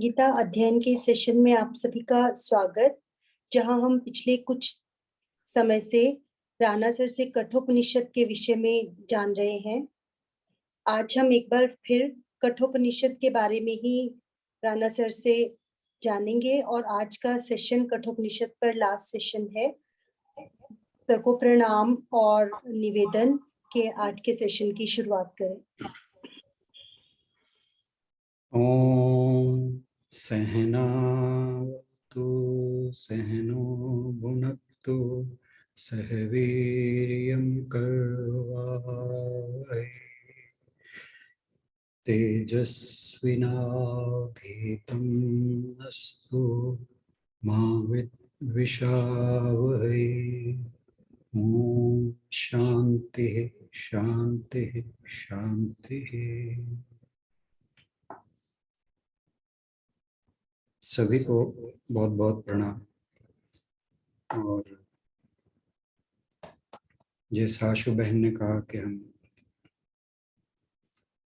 गीता अध्ययन के सेशन में आप सभी का स्वागत। जहां हम पिछले कुछ समय से राणा सर से कठोपनिषद के विषय में जान रहे हैं। आज हम एक बार फिर कठोपनिषद के बारे में ही राणा सर से जानेंगे और आज का सेशन कठोपनिषद पर लास्ट सेशन है। सर को प्रणाम और निवेदन के आज के सेशन की शुरुआत करें। ओम सहनावतु सहनो भुनक्तु सह वीर्यं करवावहै तेजस्विनावधीतम् अस्तु मा विद्विषावहै। ओम शांति शांति शांति। सभी को बहुत बहुत प्रणाम। और जैसा आशु बहन ने कहा कि हम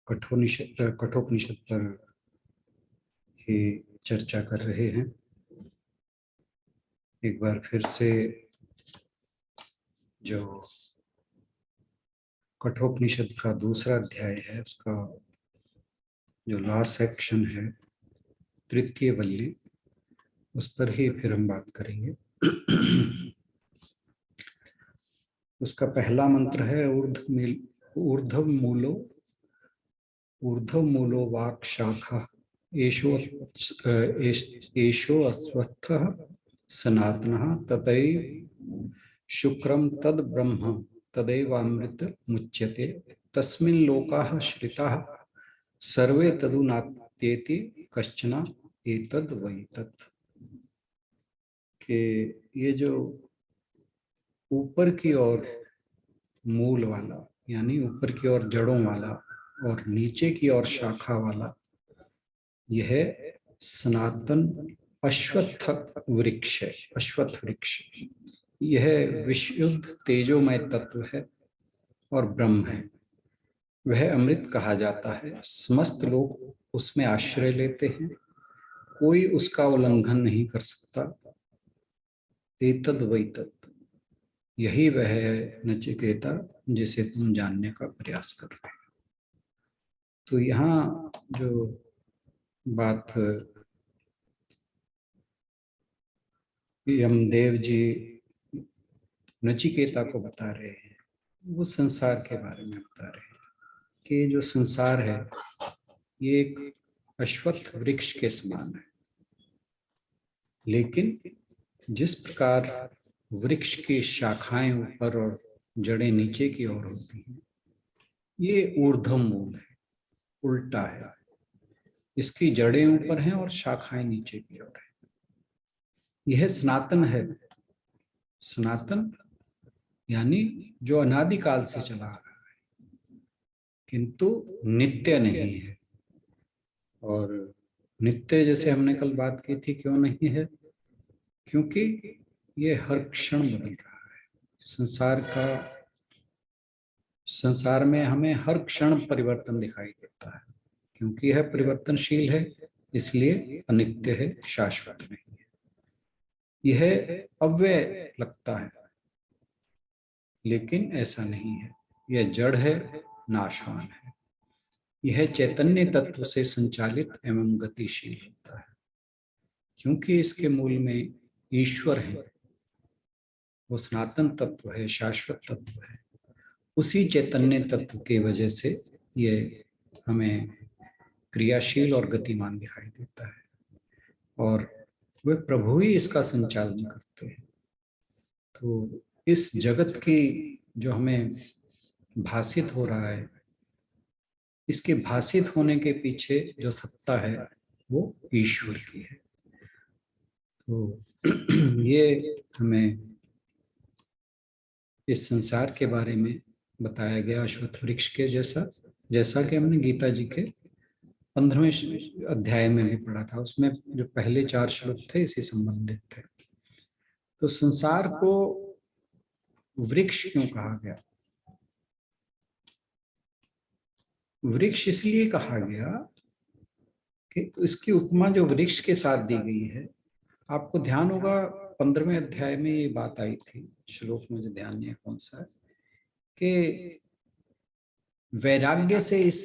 कठोपनिषद पर ही चर्चा कर रहे हैं। एक बार फिर से जो कठोपनिषद का दूसरा अध्याय है, उसका जो लास्ट सेक्शन है, तृतीय वल्ली, उस पर ही फिर हम बात करेंगे। उसका पहला मंत्र है ऊर्ध्व मूलो वाक् शाखा एषो अश्वत्थः सनातनः तदैव शुक्रम तद ब्रह्म तदैवामृत मुच्यते तस्मिन् लोकाः श्रिताः सर्वे तदुनात्येति कश्चन एतद् वै तत्। कि ये जो ऊपर की ओर मूल वाला, यानी ऊपर की ओर जड़ों वाला और नीचे की ओर शाखा वाला, यह सनातन अश्वत्थ वृक्ष है। अश्वत्थ वृक्ष यह विशुद्ध तेजोमय तत्व है और ब्रह्म है। वह अमृत कहा जाता है। समस्त लोग उसमें आश्रय लेते हैं, कोई उसका उल्लंघन नहीं कर सकता। एतद् वै तत्, यही वह है नचिकेता जिसे तुम जानने का प्रयास कर रहे हो। तो यहाँ जो बात यमदेव जी नचिकेता को बता रहे हैं, वो संसार के बारे में बता रहे हैं कि जो संसार है ये एक अश्वत्थ वृक्ष के समान है। लेकिन जिस प्रकार वृक्ष की शाखाएं ऊपर और जड़ें नीचे की ओर होती हैं, ये ऊर्ध्व मूल है, उल्टा है। इसकी जड़ें ऊपर हैं और शाखाएं नीचे की ओर है। यह सनातन है। सनातन यानी जो अनादिकाल से चला आ रहा है, किंतु नित्य नहीं है। और नित्य जैसे हमने कल बात की थी, क्यों नहीं है? क्योंकि ये हर क्षण बदल रहा है। संसार में हमें हर क्षण परिवर्तन दिखाई देता है। क्योंकि यह परिवर्तनशील है, इसलिए अनित्य है, शाश्वत नहीं है। यह अव्यय लगता है, लेकिन ऐसा नहीं है। यह जड़ है, नाशवान है। यह चैतन्य तत्व से संचालित एवं गतिशील होता है। क्योंकि इसके मूल में ईश्वर है, वो सनातन तत्व है, शाश्वत तत्व है। उसी चैतन्य तत्व की वजह से ये हमें क्रियाशील और गतिमान दिखाई देता है, और वे प्रभु ही इसका संचालन करते हैं। तो इस जगत की जो हमें भासित हो रहा है, इसके भासित होने के पीछे जो सत्ता है वो ईश्वर की है। तो ये हमें इस संसार के बारे में बताया गया अश्वत्थ वृक्ष के जैसा कि हमने गीता जी के 15वें अध्याय में भी पढ़ा था। उसमें जो पहले 4 श्लोक थे इसी संबंधित थे। तो संसार को वृक्ष क्यों कहा गया? वृक्ष इसलिए कहा गया कि इसकी उपमा जो वृक्ष के साथ दी गई है, आपको ध्यान होगा 15वें अध्याय में ये बात आई थी, श्लोक मुझे ध्यान नहीं है कौन सा है, कि वैराग्य से इस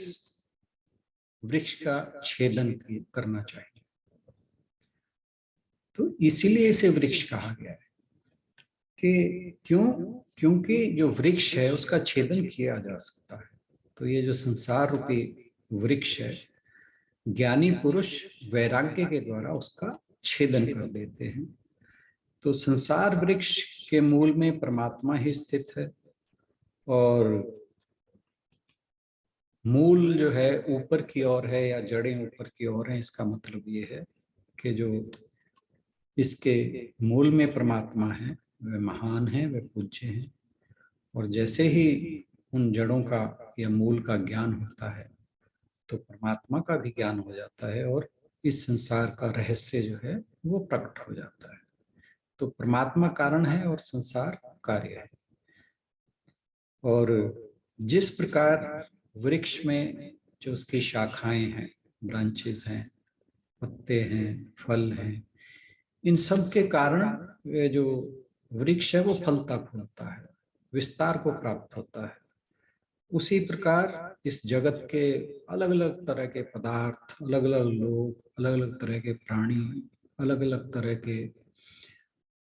वृक्ष का छेदन करना चाहिए। तो इसीलिए इसे वृक्ष कहा गया है कि क्योंकि जो वृक्ष है उसका छेदन किया जा सकता है। तो ये जो संसार रूपी वृक्ष है, ज्ञानी पुरुष वैराग्य के द्वारा उसका छेदन कर देते हैं। तो संसार वृक्ष के मूल में परमात्मा ही स्थित है, और मूल जो है ऊपर की ओर है या जड़ें ऊपर की ओर हैं। इसका मतलब ये है कि जो इसके मूल में परमात्मा है वह महान है, वह पूज्य है। और जैसे ही उन जड़ों का या मूल का ज्ञान होता है तो परमात्मा का भी ज्ञान हो जाता है, और इस संसार का रहस्य जो है वो प्रकट हो जाता है। तो परमात्मा कारण है और संसार कार्य है। और जिस प्रकार वृक्ष में जो उसकी शाखाएं हैं, ब्रांचेस हैं, पत्ते हैं, फल हैं, इन सब के कारण वे जो वृक्ष है वो फलता फूलता है, विस्तार को प्राप्त होता है। उसी प्रकार इस जगत के अलग अलग तरह के पदार्थ, अलग अलग लोग, अलग अलग तरह के प्राणी, अलग अलग तरह के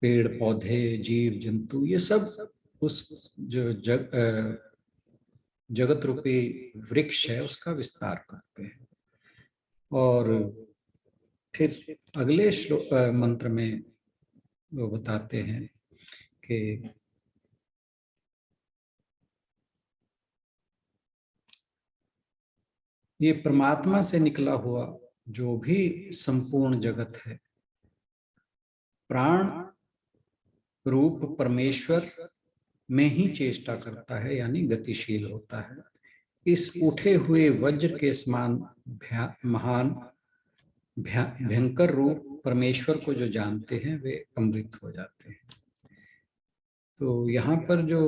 पेड़ पौधे, जीव जंतु, ये सब उस जो जगत रूपी वृक्ष है उसका विस्तार करते हैं। और फिर अगले श्लोक मंत्र में वो बताते हैं कि ये परमात्मा से निकला हुआ जो भी संपूर्ण जगत है, प्राण रूप परमेश्वर में ही चेष्टा करता है, यानी गतिशील होता है। इस उठे हुए वज्र के समान महान भयंकर रूप परमेश्वर को जो जानते हैं वे अमृत हो जाते हैं। तो यहाँ पर जो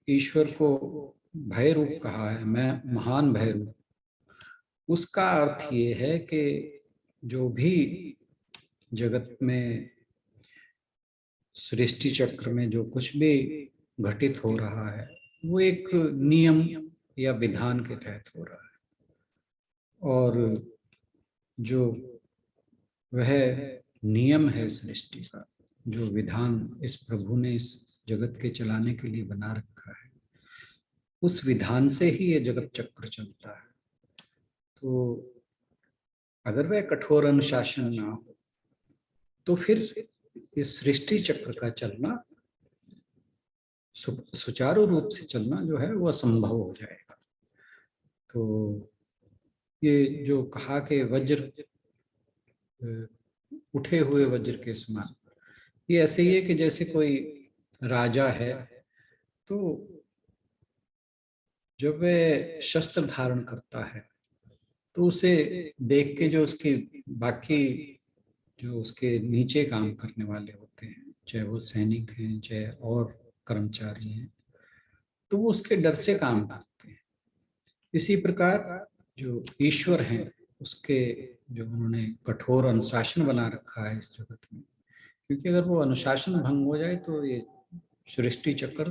ईश्वर को भय रूप कहा है, मैं महान भय रूप, उसका अर्थ ये है कि जो भी जगत में सृष्टि चक्र में जो कुछ भी घटित हो रहा है वो एक नियम या विधान के तहत हो रहा है, और जो वह नियम है सृष्टि का, जो विधान इस प्रभु ने इस जगत के चलाने के लिए बना रखा है, उस विधान से ही ये जगत चक्र चलता है। तो अगर वह कठोर अनुशासन ना हो तो फिर इस सृष्टि चक्र का चलना, सुचारू रूप से चलना जो है वो असंभव हो जाएगा। तो ये जो कहा कि वज्र, उठे हुए वज्र के समान, ये ऐसे ही है कि जैसे कोई राजा है तो जब वह शस्त्र धारण करता है तो उसे देख के जो उसकी बाकी जो उसके नीचे काम करने वाले होते हैं, चाहे वो सैनिक हैं चाहे और कर्मचारी हैं, तो वो उसके डर से काम करते हैं। इसी प्रकार जो ईश्वर हैं उसके जो उन्होंने कठोर अनुशासन बना रखा है इस जगत में, क्योंकि अगर वो अनुशासन भंग हो जाए तो ये सृष्टि चक्र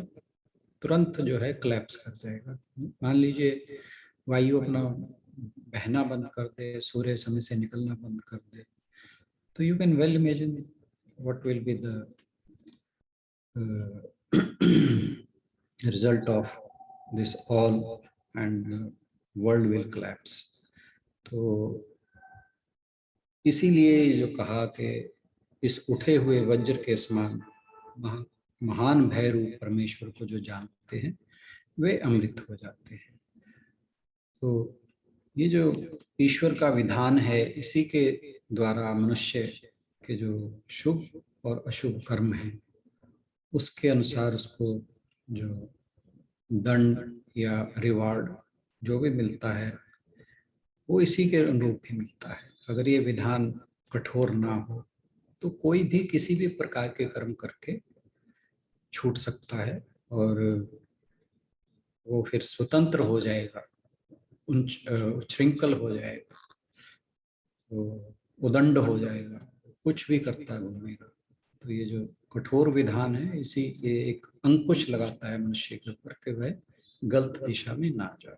तुरंत जो है क्लैप्स कर जाएगा। मान लीजिए वायु अपना बहना बंद कर दे, सूर्य समय से निकलना बंद कर दे, तो you can well imagine what will be the result of this all, and world will collapse. तो इसीलिए जो कहा कि इस उठे हुए वज्र के समान महान भय रूप परमेश्वर को जो जानते हैं वे अमृत हो जाते हैं। तो ये जो ईश्वर का विधान है, इसी के द्वारा मनुष्य के जो शुभ और अशुभ कर्म हैं उसके अनुसार उसको जो दंड या रिवार्ड जो भी मिलता है वो इसी के अनुरूप ही मिलता है। अगर ये विधान कठोर ना हो तो कोई भी किसी भी प्रकार के कर्म करके छूट सकता है, और वो फिर स्वतंत्र हो जाएगा, उच्छृंखल हो जाएगा। तो उदंड हो जाएगा, कुछ भी करता घूमेगा। तो ये जो कठोर विधान है, इसी ये एक अंकुश लगाता है मनुष्य के ऊपर कि वह गलत दिशा में ना जाए।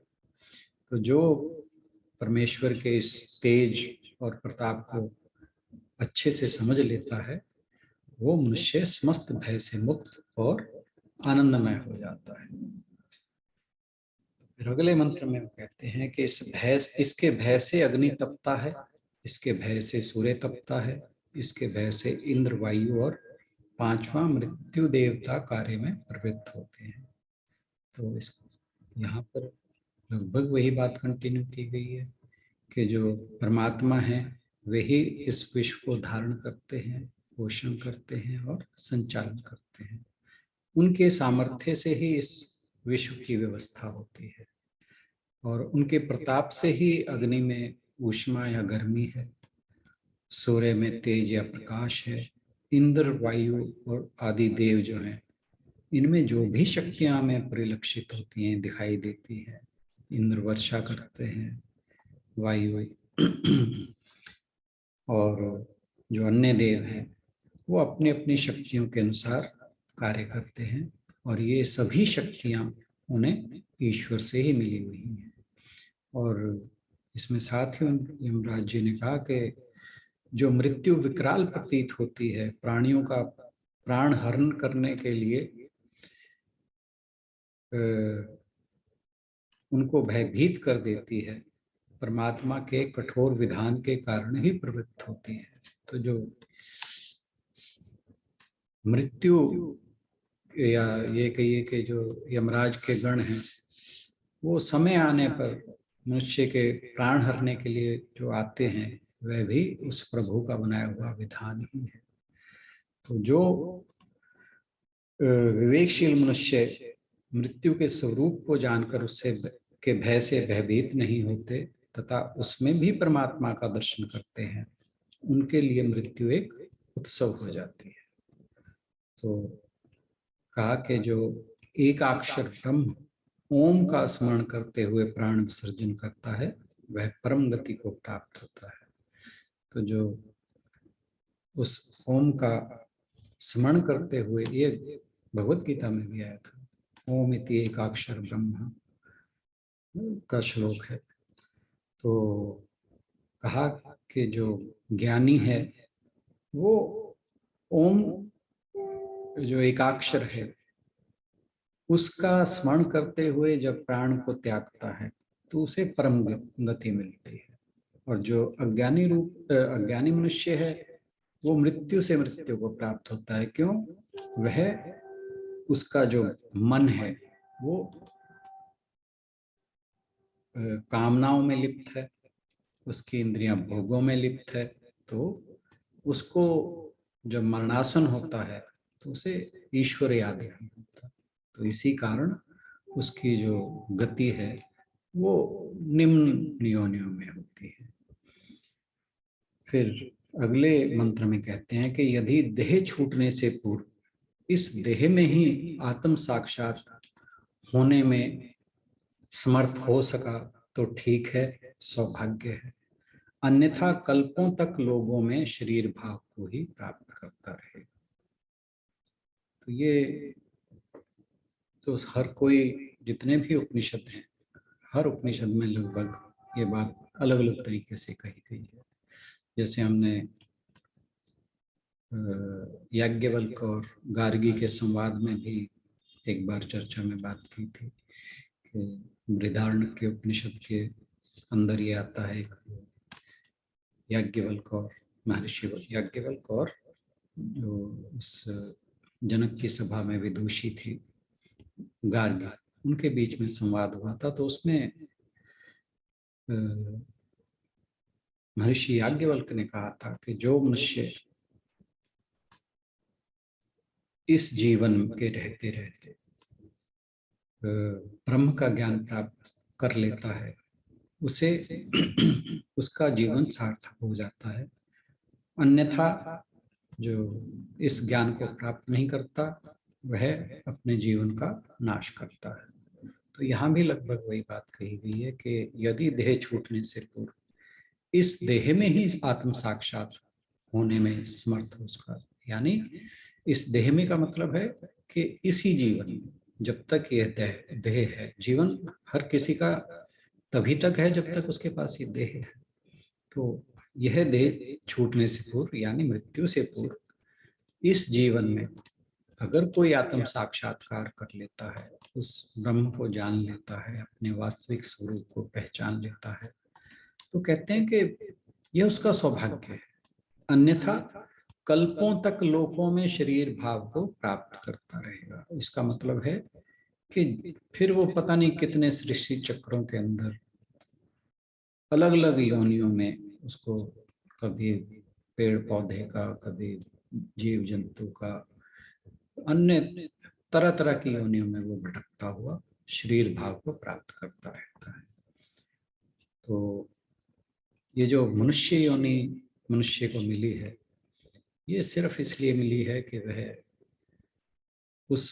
तो जो परमेश्वर के इस तेज और प्रताप को अच्छे से समझ लेता है, वो मनुष्य समस्त भय से मुक्त और आनंदमय हो जाता है। फिर अगले मंत्र में वो कहते हैं कि इसके भय से अग्नि तपता है, इसके भय से सूर्य तपता है, इसके भय से इंद्र, वायु और पांचवा मृत्यु देवता कार्य में प्रवृत्त होते हैं। तो इस यहाँ पर लगभग वही बात कंटिन्यू की गई है कि जो परमात्मा है वही इस विश्व को धारण करते हैं, पोषण करते हैं और संचालन करते हैं। उनके सामर्थ्य से ही इस विश्व की व्यवस्था होती है और उनके प्रताप से ही अग्नि में ऊष्मा या गर्मी है, सूर्य में तेज या प्रकाश है, इंद्र, वायु और आदि देव जो हैं, इनमें जो भी शक्तियां हमें परिलक्षित होती हैं, दिखाई देती हैं। इंद्र वर्षा करते हैं, वायु और जो अन्य देव हैं वो अपनी अपनी शक्तियों के अनुसार कार्य करते हैं और ये सभी शक्तियां उन्हें ईश्वर से ही मिली हुई हैं। और इसमें साथ ही यमराज जी ने कहा कि जो मृत्यु विकराल प्रतीत होती है, प्राणियों का प्राण हरण करने के लिए उनको भयभीत कर देती है, परमात्मा के कठोर विधान के कारण ही प्रवृत्त होती है। तो जो मृत्यु या ये कहिए कि जो यमराज के गण हैं, वो समय आने पर मनुष्य के प्राण हरने के लिए जो आते हैं, वह भी उस प्रभु का बनाया हुआ विधान ही है। तो जो विवेकशील मनुष्य मृत्यु के स्वरूप को जानकर उससे के भय से भयभीत नहीं होते तथा उसमें भी परमात्मा का दर्शन करते हैं, उनके लिए मृत्यु एक उत्सव हो जाती है। तो कहा कि जो एकाक्षर ब्रह्म ओम का स्मरण करते हुए प्राण विसर्जन करता है, वह परम गति को प्राप्त होता है। तो जो उस ओम का स्मरण करते हुए, ये भगवत गीता में भी आया था, ओम इति एकाक्षर ब्रह्म का श्लोक है। तो कहा कि जो ज्ञानी है वो ओम जो एकाक्षर है उसका स्मरण करते हुए जब प्राण को त्यागता है तो उसे परम गति मिलती है। और जो अज्ञानी मनुष्य है वो मृत्यु से मृत्यु को प्राप्त होता है। क्यों? वह उसका जो मन है वो कामनाओं में लिप्त है, उसकी इंद्रियां भोगों में लिप्त है। तो उसको जब मरणासन होता है तो उसे ईश्वर याद नहीं होता। तो इसी कारण उसकी जो गति है वो निम्न योनियों में होती है। फिर अगले मंत्र में कहते हैं कि यदि देह छूटने से पूर्व इस देह में ही आत्म साक्षात होने में समर्थ हो सका तो ठीक है, सौभाग्य है, अन्यथा कल्पों तक लोगों में शरीर भाव को ही प्राप्त करता रहेगा। तो ये तो हर कोई, जितने भी उपनिषद हैं, हर उपनिषद में लगभग ये बात अलग अलग तरीके से कही गई है। जैसे हमने याज्ञवल्क्य और गार्गी के संवाद में भी एक बार चर्चा में बात की थी कि बृहदारण्यक के उपनिषद के अंदर ये आता है, याज्ञवल्क्य और महर्षि याज्ञवल्क्य और जो उस जनक की सभा में विदुषी थी गार्गी, उनके बीच में संवाद हुआ था। तो उसमें महर्षि याज्ञवल्क्य ने कहा था कि जो मनुष्य इस जीवन के रहते रहते ब्रह्म का ज्ञान प्राप्त कर लेता है, उसे उसका जीवन सार्थक हो जाता है। अन्यथा जो इस ज्ञान को प्राप्त नहीं करता वह अपने जीवन का नाश करता है। तो यहाँ भी लगभग वही बात कही गई है कि यदि देह छूटने से पूर्व इस देह में ही आत्म साक्षात होने में समर्थ हो उसका। यानी इस देह में का मतलब है कि इसी जीवन में, जब तक यह देह है, जीवन हर किसी का तभी तक है जब तक उसके पास ये देह है। तो यह देह छूटने से पूर्व यानी मृत्यु से पूर्व इस जीवन में अगर कोई आत्म साक्षात्कार कर लेता है, उस ब्रह्म को जान लेता है, अपने वास्तविक स्वरूप को पहचान लेता है, तो कहते हैं कि यह उसका सौभाग्य है। अन्यथा कल्पों तक लोकों में शरीर भाव को प्राप्त करता रहेगा। इसका मतलब है कि फिर वो पता नहीं कितने सृष्टि चक्रों के अंदर अलग अलग योनियों में उसको, कभी पेड़ पौधे का, कभी जीव जंतु का, अन्य तरह तरह की योनियों में वो भटकता हुआ शरीर भाव को प्राप्त करता रहता है। तो ये जो मनुष्य योनि मनुष्य को मिली है, ये सिर्फ इसलिए मिली है कि वह उस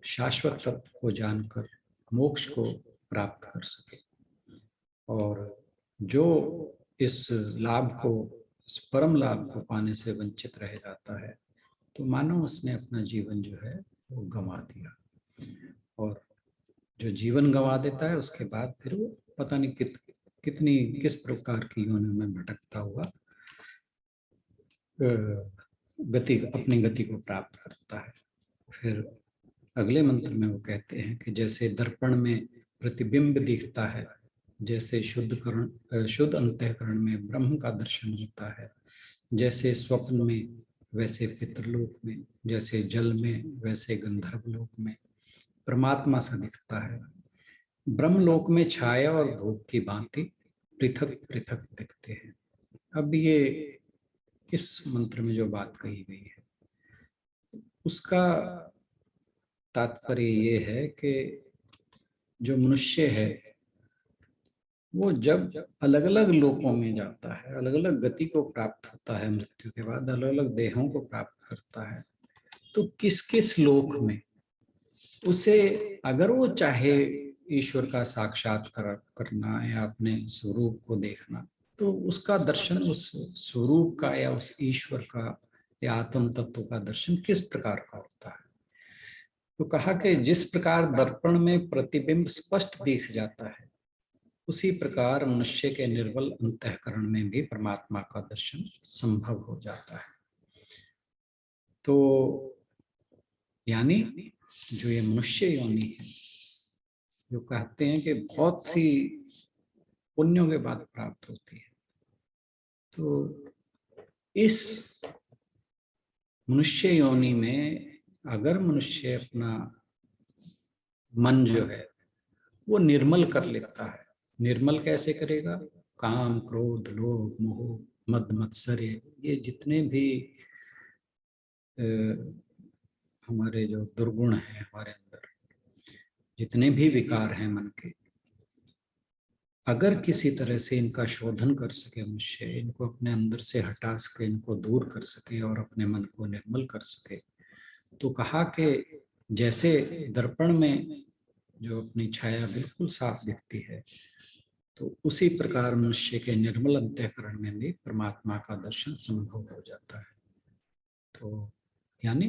शाश्वत तत्व को जानकर मोक्ष को प्राप्त कर सके। और जो इस लाभ को, इस परम लाभ को पाने से वंचित रह जाता है, तो मानो उसने अपना जीवन जो है वो गंवा दिया। और जो जीवन गंवा देता है उसके बाद फिर वो पता नहीं किस प्रकार की योनि में भटकता हुआ अपनी गति को प्राप्त करता है। फिर अगले मंत्र में वो कहते हैं कि जैसे दर्पण में प्रतिबिंब दिखता है, जैसे शुद्ध अंतःकरण में ब्रह्म का दर्शन होता है, जैसे स्वप्न में वैसे पितृलोक में, जैसे जल में वैसे गंधर्व लोक में परमात्मा सा दिखता है। ब्रह्मलोक में छाया और धूप की भांति पृथक पृथक दिखते हैं। अब ये इस मंत्र में जो बात कही गई है उसका तात्पर्य ये है कि जो मनुष्य है वो जब अलग अलग लोकों में जाता है, अलग अलग गति को प्राप्त होता है, मृत्यु के बाद अलग अलग देहों को प्राप्त करता है, तो किस किस लोक में उसे, अगर वो चाहे ईश्वर का साक्षात्कार करना या अपने स्वरूप को देखना, तो उसका दर्शन उस स्वरूप का या उस ईश्वर का या आत्म तत्व का दर्शन किस प्रकार का होता है। तो कहा कि जिस प्रकार दर्पण में प्रतिबिंब स्पष्ट दिख जाता है, उसी प्रकार मनुष्य के निर्मल अंतःकरण में भी परमात्मा का दर्शन संभव हो जाता है। तो यानी जो ये मनुष्य योनि है, जो कहते हैं कि बहुत सी पुण्यों के बाद प्राप्त होती है, तो इस मनुष्य योनि में अगर मनुष्य अपना मन जो है वो निर्मल कर लेता है। निर्मल कैसे करेगा? काम, क्रोध, लोभ, मोह, मद, मत्सर्य, ये जितने भी हमारे जो दुर्गुण हैं हमारे अंदर, जितने भी विकार हैं मन के, अगर किसी तरह से इनका शोधन कर सके मनुष्य, इनको अपने अंदर से हटा सके, इनको दूर कर सके और अपने मन को निर्मल कर सके, तो कहा कि जैसे दर्पण में जो अपनी छाया बिल्कुल साफ दिखती है, तो उसी प्रकार मनुष्य के निर्मल अंतःकरण में भी परमात्मा का दर्शन संभव हो जाता है। तो यानी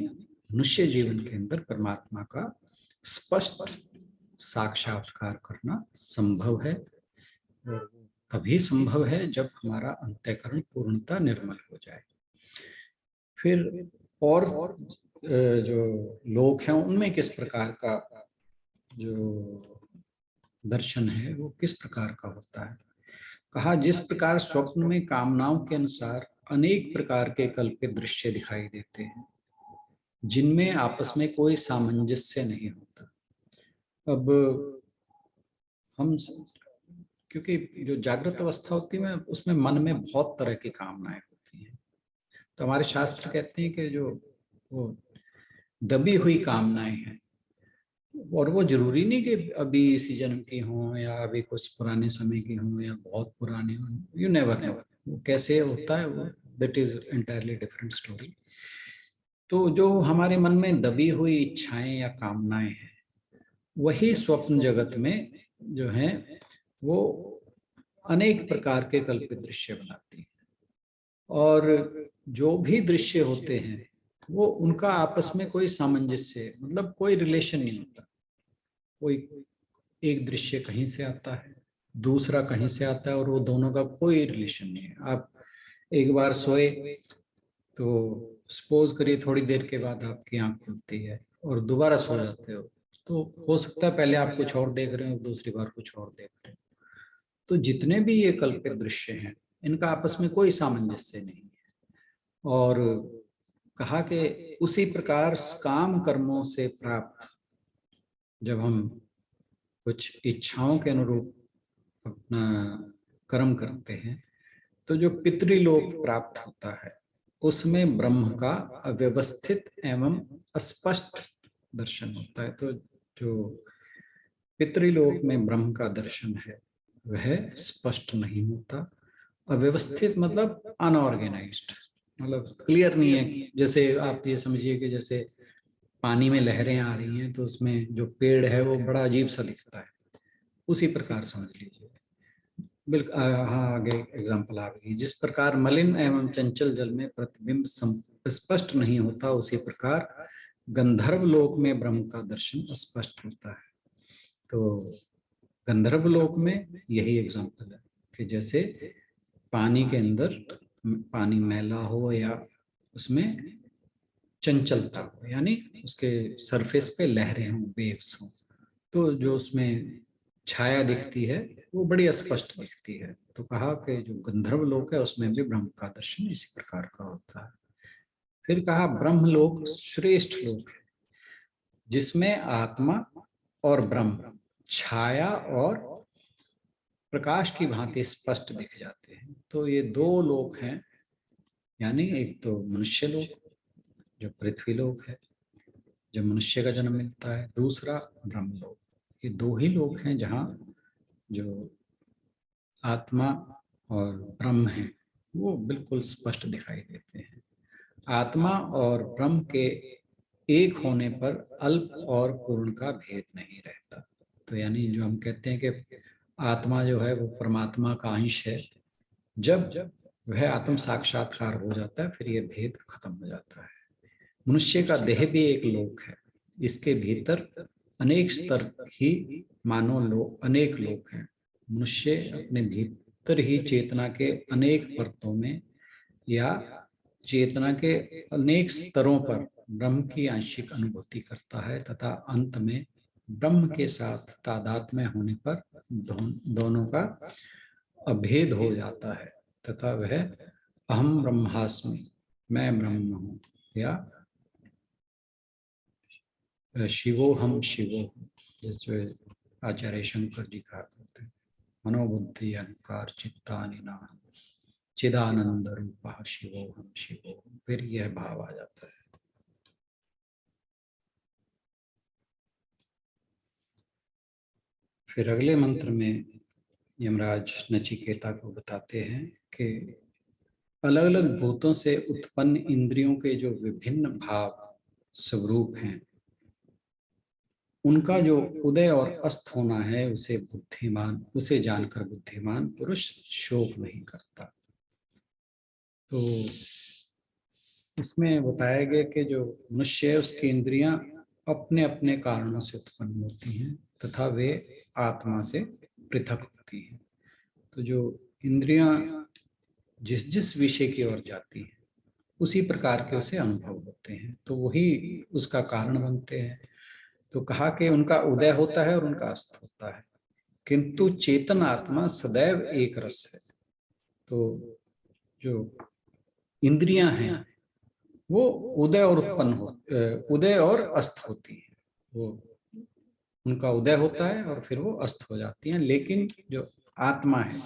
मनुष्य जीवन के अंदर परमात्मा का स्पष्ट साक्षात्कार करना संभव है, और तभी संभव है जब हमारा अंतःकरण पूर्णतः निर्मल हो जाए। फिर और जो लोक हैं उनमें किस प्रकार का जो दर्शन है वो किस प्रकार का होता है? कहा जिस प्रकार स्वप्न में कामनाओं के अनुसार अनेक प्रकार के कल्पित दृश्य दिखाई देते हैं, जिनमें आपस में कोई सामंजस्य नहीं होता। अब हम, क्योंकि जो जागृत अवस्था होती है उसमें मन में बहुत तरह की कामनाएं होती हैं, तो हमारे शास्त्र कहते हैं कि जो वो दबी हुई कामनाएं हैं, और वो जरूरी नहीं कि अभी इसी जन्म की हों या अभी कुछ पुराने समय की हों या बहुत पुरानी हों, यू नेवर नेवर, वो कैसे होता है वो that is entirely different story. तो जो हमारे मन में दबी हुई इच्छाएं या कामनाएं हैं, वही स्वप्न जगत में जो है वो अनेक प्रकार के कल्पित दृश्य बनाती है, और जो भी दृश्य होते हैं वो उनका आपस में कोई सामंजस्य, मतलब कोई रिलेशन नहीं होता। कोई एक दृश्य कहीं से आता है, दूसरा कहीं से आता है, और वो दोनों का कोई रिलेशन नहीं है। आप एक बार सोए तो सपोज करिए थोड़ी देर के बाद आपकी आंख खुलती है और दोबारा सो जाते हो, तो हो सकता है पहले आप कुछ और देख रहे हो, दूसरी बार कुछ और देख रहे हो। तो जितने भी ये कल्पित दृश्य हैं इनका आपस में कोई सामंजस्य नहीं है। और कहा कि उसी प्रकार काम कर्मों से प्राप्त, जब हम कुछ इच्छाओं के अनुरूप अपना कर्म करते हैं तो जो पितृलोक प्राप्त होता है उसमें ब्रह्म का अव्यवस्थित एवं अस्पष्ट दर्शन होता है। तो जो पितृलोक में ब्रह्म का दर्शन है वह स्पष्ट नहीं होता। अव्यवस्थित मतलब अनऑर्गेनाइज्ड, मतलब क्लियर नहीं है। जैसे आप ये समझिए कि जैसे पानी में लहरें आ रही हैं तो उसमें जो पेड़ है वो बड़ा अजीब सा दिखता है, उसी प्रकार समझ लीजिए। बिल्कुल, हाँ, आगे एग्जाम्पल आ गई। जिस प्रकार मलिन एवं चंचल जल में प्रतिबिंब स्पष्ट नहीं होता, उसी प्रकार गंधर्व लोक में ब्रह्म का दर्शन स्पष्ट होता है। तो गंधर्व लोक में यही एग्जाम्पल है कि जैसे पानी के अंदर पानी मैला हो या उसमें चंचलता हो, यानी उसके सरफेस पे लहरें हों, वेव्स हों, तो जो उसमें छाया दिखती है वो बड़ी स्पष्ट दिखती है। तो कहा कि जो गंधर्व लोक है उसमें भी ब्रह्म का दर्शन इसी प्रकार का होता है। फिर कहा ब्रह्मलोक श्रेष्ठ लोक है, जिसमें आत्मा और ब्रह्म छाया और प्रकाश की भांति स्पष्ट दिख जाते हैं। तो ये दो लोक हैं, यानी एक तो मनुष्य लोक जो पृथ्वी लोक है, जब मनुष्य का जन्म मिलता है, दूसरा ब्रह्मलोक। ये दो ही लोक हैं जहाँ जो आत्मा और ब्रह्म है वो बिल्कुल स्पष्ट दिखाई देते हैं। आत्मा और ब्रह्म के एक होने पर अल्प और पूर्ण का भेद नहीं रहता। तो यानी जो हम कहते हैं कि आत्मा जो है वो परमात्मा का अंश है, जब वह आत्म साक्षात्कार हो जाता है फिर ये भेद खत्म हो जाता है। मनुष्य का देह भी एक लोक है, इसके भीतर अनेक स्तर ही मानो अनेक लोक हैं। मनुष्य अपने भीतर ही चेतना के अनेक परतों में या चेतना के अनेक स्तरों पर ब्रह्म की आंशिक अनुभूति करता है, तथा अंत में ब्रह्म के साथ तादात्म्य होने पर दोनों का अभेद हो जाता है, तथा वह अहम ब्रह्मास्मि, मैं ब्रह्म हूँ, या शिवोहम शिवो, जैसे आचार्य शंकर जी कहा करते हैं, मनोबुद्धि अहंकार चित्तानि नाहं चिदानंद रूपः शिवोहम शिवो, फिर यह भाव आ जाता है। फिर अगले मंत्र में यमराज नचिकेता को बताते हैं कि अलग अलग भूतों से उत्पन्न इंद्रियों के जो विभिन्न भाव स्वरूप हैं उनका जो उदय और अस्त होना है उसे जानकर बुद्धिमान पुरुष शोक नहीं करता। तो इसमें बताया गया कि जो मनुष्य है उसकी इंद्रियां अपने अपने कारणों से उत्पन्न होती हैं तथा वे आत्मा से पृथक होती हैं। तो जो इंद्रियां जिस जिस विषय की ओर जाती हैं उसी प्रकार के उसे अनुभव होते हैं, तो वही उसका कारण बनते हैं। तो कहा कि उनका उदय होता है और उनका अस्त होता है, किंतु चेतन आत्मा सदैव एक रस है। तो जो इंद्रियां हैं वो उदय और अस्त होती है। वो उनका उदय होता है और फिर वो अस्त हो जाती हैं, लेकिन जो आत्मा है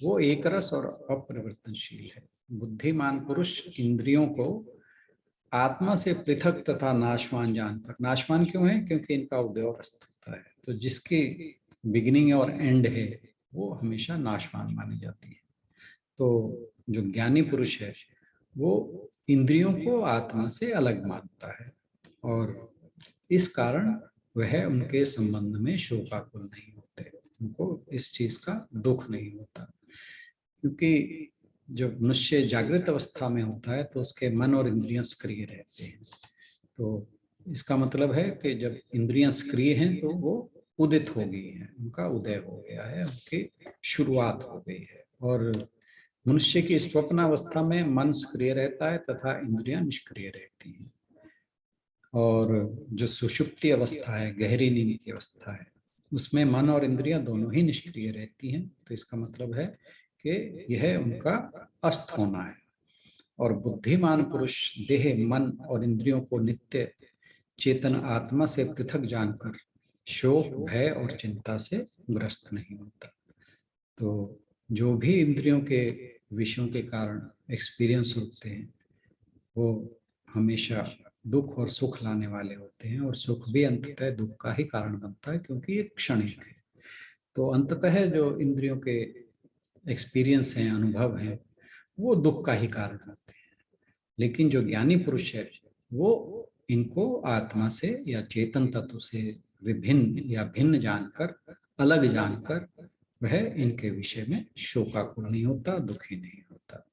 वो एक रस और अपरिवर्तनशील है। बुद्धिमान पुरुष इंद्रियों को आत्मा से पृथक तथा नाशवान जानकर, नाशवान क्यों है? क्योंकि इनका उदय और अस्त होता है, तो जिसकी बिगिनिंग और एंड है वो हमेशा नाशवान मानी जाती है। तो जो ज्ञानी पुरुष है वो इंद्रियों को आत्मा से अलग मानता है और इस कारण वह उनके संबंध में शोकाकुल नहीं होते। उनको इस चीज का दुख नहीं होता। क्योंकि जब मनुष्य जागृत अवस्था में होता है तो उसके मन और इंद्रियां सक्रिय रहते हैं। तो इसका मतलब है कि जब इंद्रियां सक्रिय हैं तो वो उदित हो गई हैं, उनका उदय हो गया है, उनकी शुरुआत हो गई है। और मनुष्य की स्वप्नावस्था में मन सक्रिय रहता है तथा इंद्रियां निष्क्रिय रहती हैं। और जो सुषुप्ति अवस्था है, गहरी नींद की अवस्था है, उसमें मन और इंद्रियां दोनों ही निष्क्रिय रहती हैं। तो इसका मतलब है कि यह उनका अस्त होना है। और बुद्धिमान पुरुष देह, मन और इंद्रियों को नित्य चेतन आत्मा से पृथक जानकर शोक, भय और चिंता से ग्रस्त नहीं होता। तो जो भी इंद्रियों के विषयों के कारण एक्सपीरियंस होते हैं वो हमेशा दुख और सुख लाने वाले होते हैं, और सुख भी अंततः दुख का ही कारण बनता है क्योंकि ये क्षणिक है। तो अंततः जो इंद्रियों के एक्सपीरियंस हैं, अनुभव हैं, वो दुख का ही कारण होते हैं। लेकिन जो ज्ञानी पुरुष है वो इनको आत्मा से या चेतन तत्व से विभिन्न या भिन्न जानकर, अलग जानकर, वह इनके विषय में शोकाकुल नहीं होता, दुखी नहीं होता।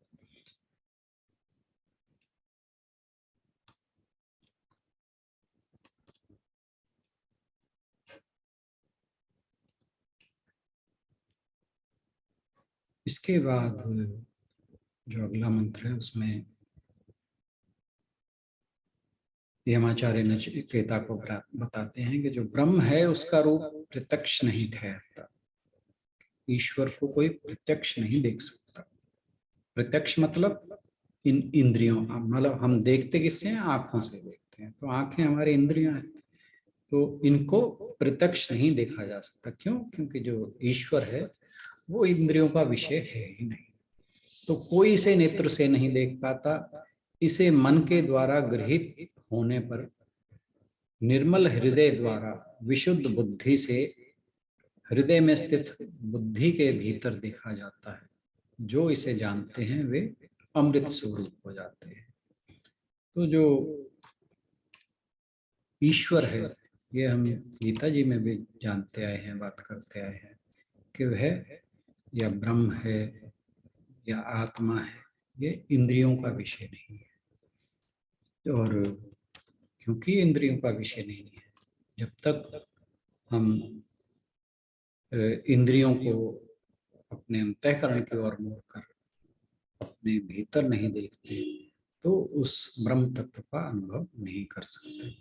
इसके बाद जो अगला मंत्र है उसमें यमाचार्य नचिकेता को बताते हैं कि जो ब्रह्म है उसका रूप प्रत्यक्ष नहीं ठहरता। ईश्वर को कोई प्रत्यक्ष नहीं देख सकता। प्रत्यक्ष मतलब इन इंद्रियों, मतलब हम देखते किससे हैं? आंखों से देखते हैं। तो आंखें हमारी इंद्रियां हैं, तो इनको प्रत्यक्ष नहीं देखा जा सकता। क्यों? क्योंकि जो ईश्वर है वो इंद्रियों का विषय है ही नहीं। तो कोई इसे नेत्र से नहीं देख पाता। इसे मन के द्वारा गृहीत होने पर निर्मल हृदय द्वारा विशुद्ध बुद्धि से हृदय में स्थित बुद्धि के भीतर देखा जाता है। जो इसे जानते हैं वे अमृत स्वरूप हो जाते हैं। तो जो ईश्वर है ये हम गीता जी में भी जानते आए हैं, बात करते आए हैं कि वह या ब्रह्म है या आत्मा है, ये इंद्रियों का विषय नहीं है। और क्योंकि इंद्रियों का विषय नहीं है, जब तक हम इंद्रियों को अपने अंतःकरण की ओर मोड़ कर अपने भीतर नहीं देखते तो उस ब्रह्म तत्व का अनुभव नहीं कर सकते।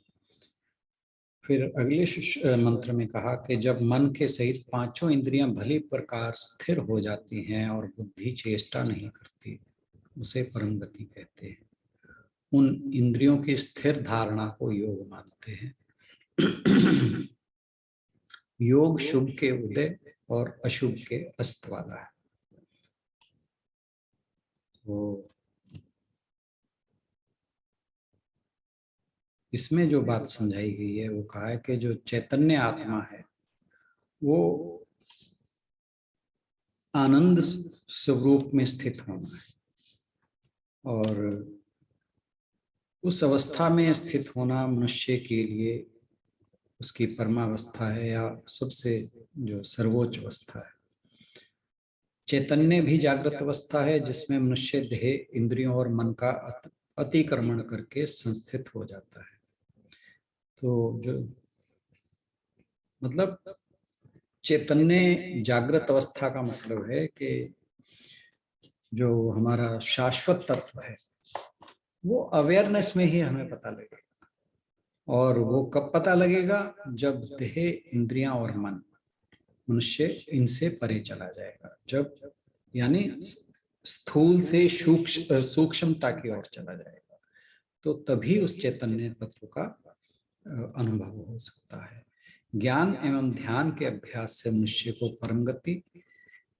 फिर अगले मंत्र में कहा कि जब मन के सहित पांचों इंद्रियां भली प्रकार स्थिर हो जाती हैं और बुद्धि चेष्टा नहीं करती, उसे परम गति कहते हैं। उन इंद्रियों की स्थिर धारणा को योग मानते हैं। योग शुभ के उदय और अशुभ के अस्त वाला है। तो इसमें जो बात समझाई गई है वो कहा है कि जो चैतन्य आत्मा है वो आनंद स्वरूप में स्थित होना है। और उस अवस्था में स्थित होना मनुष्य के लिए उसकी परमावस्था है या सबसे जो सर्वोच्च अवस्था है। चैतन्य भी जागृत अवस्था है जिसमें मनुष्य देह, इंद्रियों और मन का अतिक्रमण करके संस्थित हो जाता है। तो जो मतलब चैतन्य जागृत अवस्था का मतलब है कि जो हमारा शाश्वत तत्व है वो अवेयरनेस में ही हमें पता लगेगा। और वो कब पता लगेगा? जब देह, इंद्रियां और मन, मनुष्य इनसे परे चला जाएगा। जब यानी स्थूल से सूक्ष्मता की ओर चला जाएगा, तो तभी उस चैतन्य तत्व का अनुभव हो सकता है। ज्ञान एवं ध्यान के अभ्यास से मनुष्य को परम गति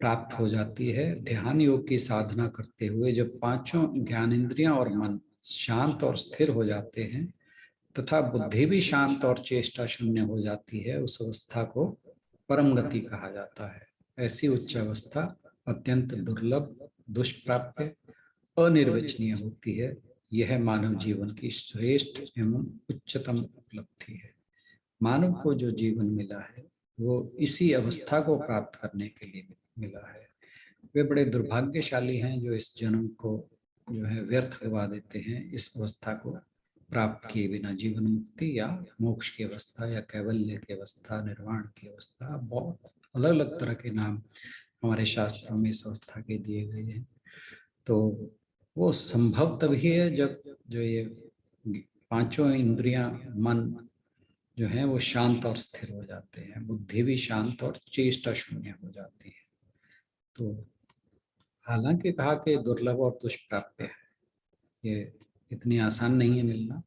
प्राप्त हो जाती है। ध्यान योग की साधना करते हुए जब पांचों ज्ञानेंद्रियां और मन शांत और स्थिर हो जाते हैं तथा बुद्धि भी शांत और चेष्टा शून्य हो जाती है, उस अवस्था को परम गति कहा जाता है। ऐसी उच्च अवस्था अत्यंत दुर्लभ, दुष्प्राप्य, अनिर्वचनीय होती है। यह मानव जीवन की श्रेष्ठ एवं उच्चतम उपलब्धि है। मानव को जो जीवन मिला है वो इसी अवस्था को प्राप्त करने के लिए मिला है। वे बड़े दुर्भाग्यशाली हैं जो इस जन्म को जो है व्यर्थ करवा देते हैं, इस अवस्था को प्राप्त किए बिना। जीवन मुक्ति या मोक्ष की अवस्था या कैवल्य की अवस्था, निर्वाण की अवस्था, बहुत अलग अलग तरह के नाम हमारे शास्त्रों में इस अवस्था के दिए गए हैं। तो वो संभव तभी है जब जो ये पांचों इंद्रियां, मन जो है वो शांत और स्थिर हो जाते हैं, बुद्धि भी शांत और चेष्टा शून्य हो जाती है। तो हालांकि कहा कि दुर्लभ और दुष्प्राप्य है, ये इतनी आसान नहीं है मिलना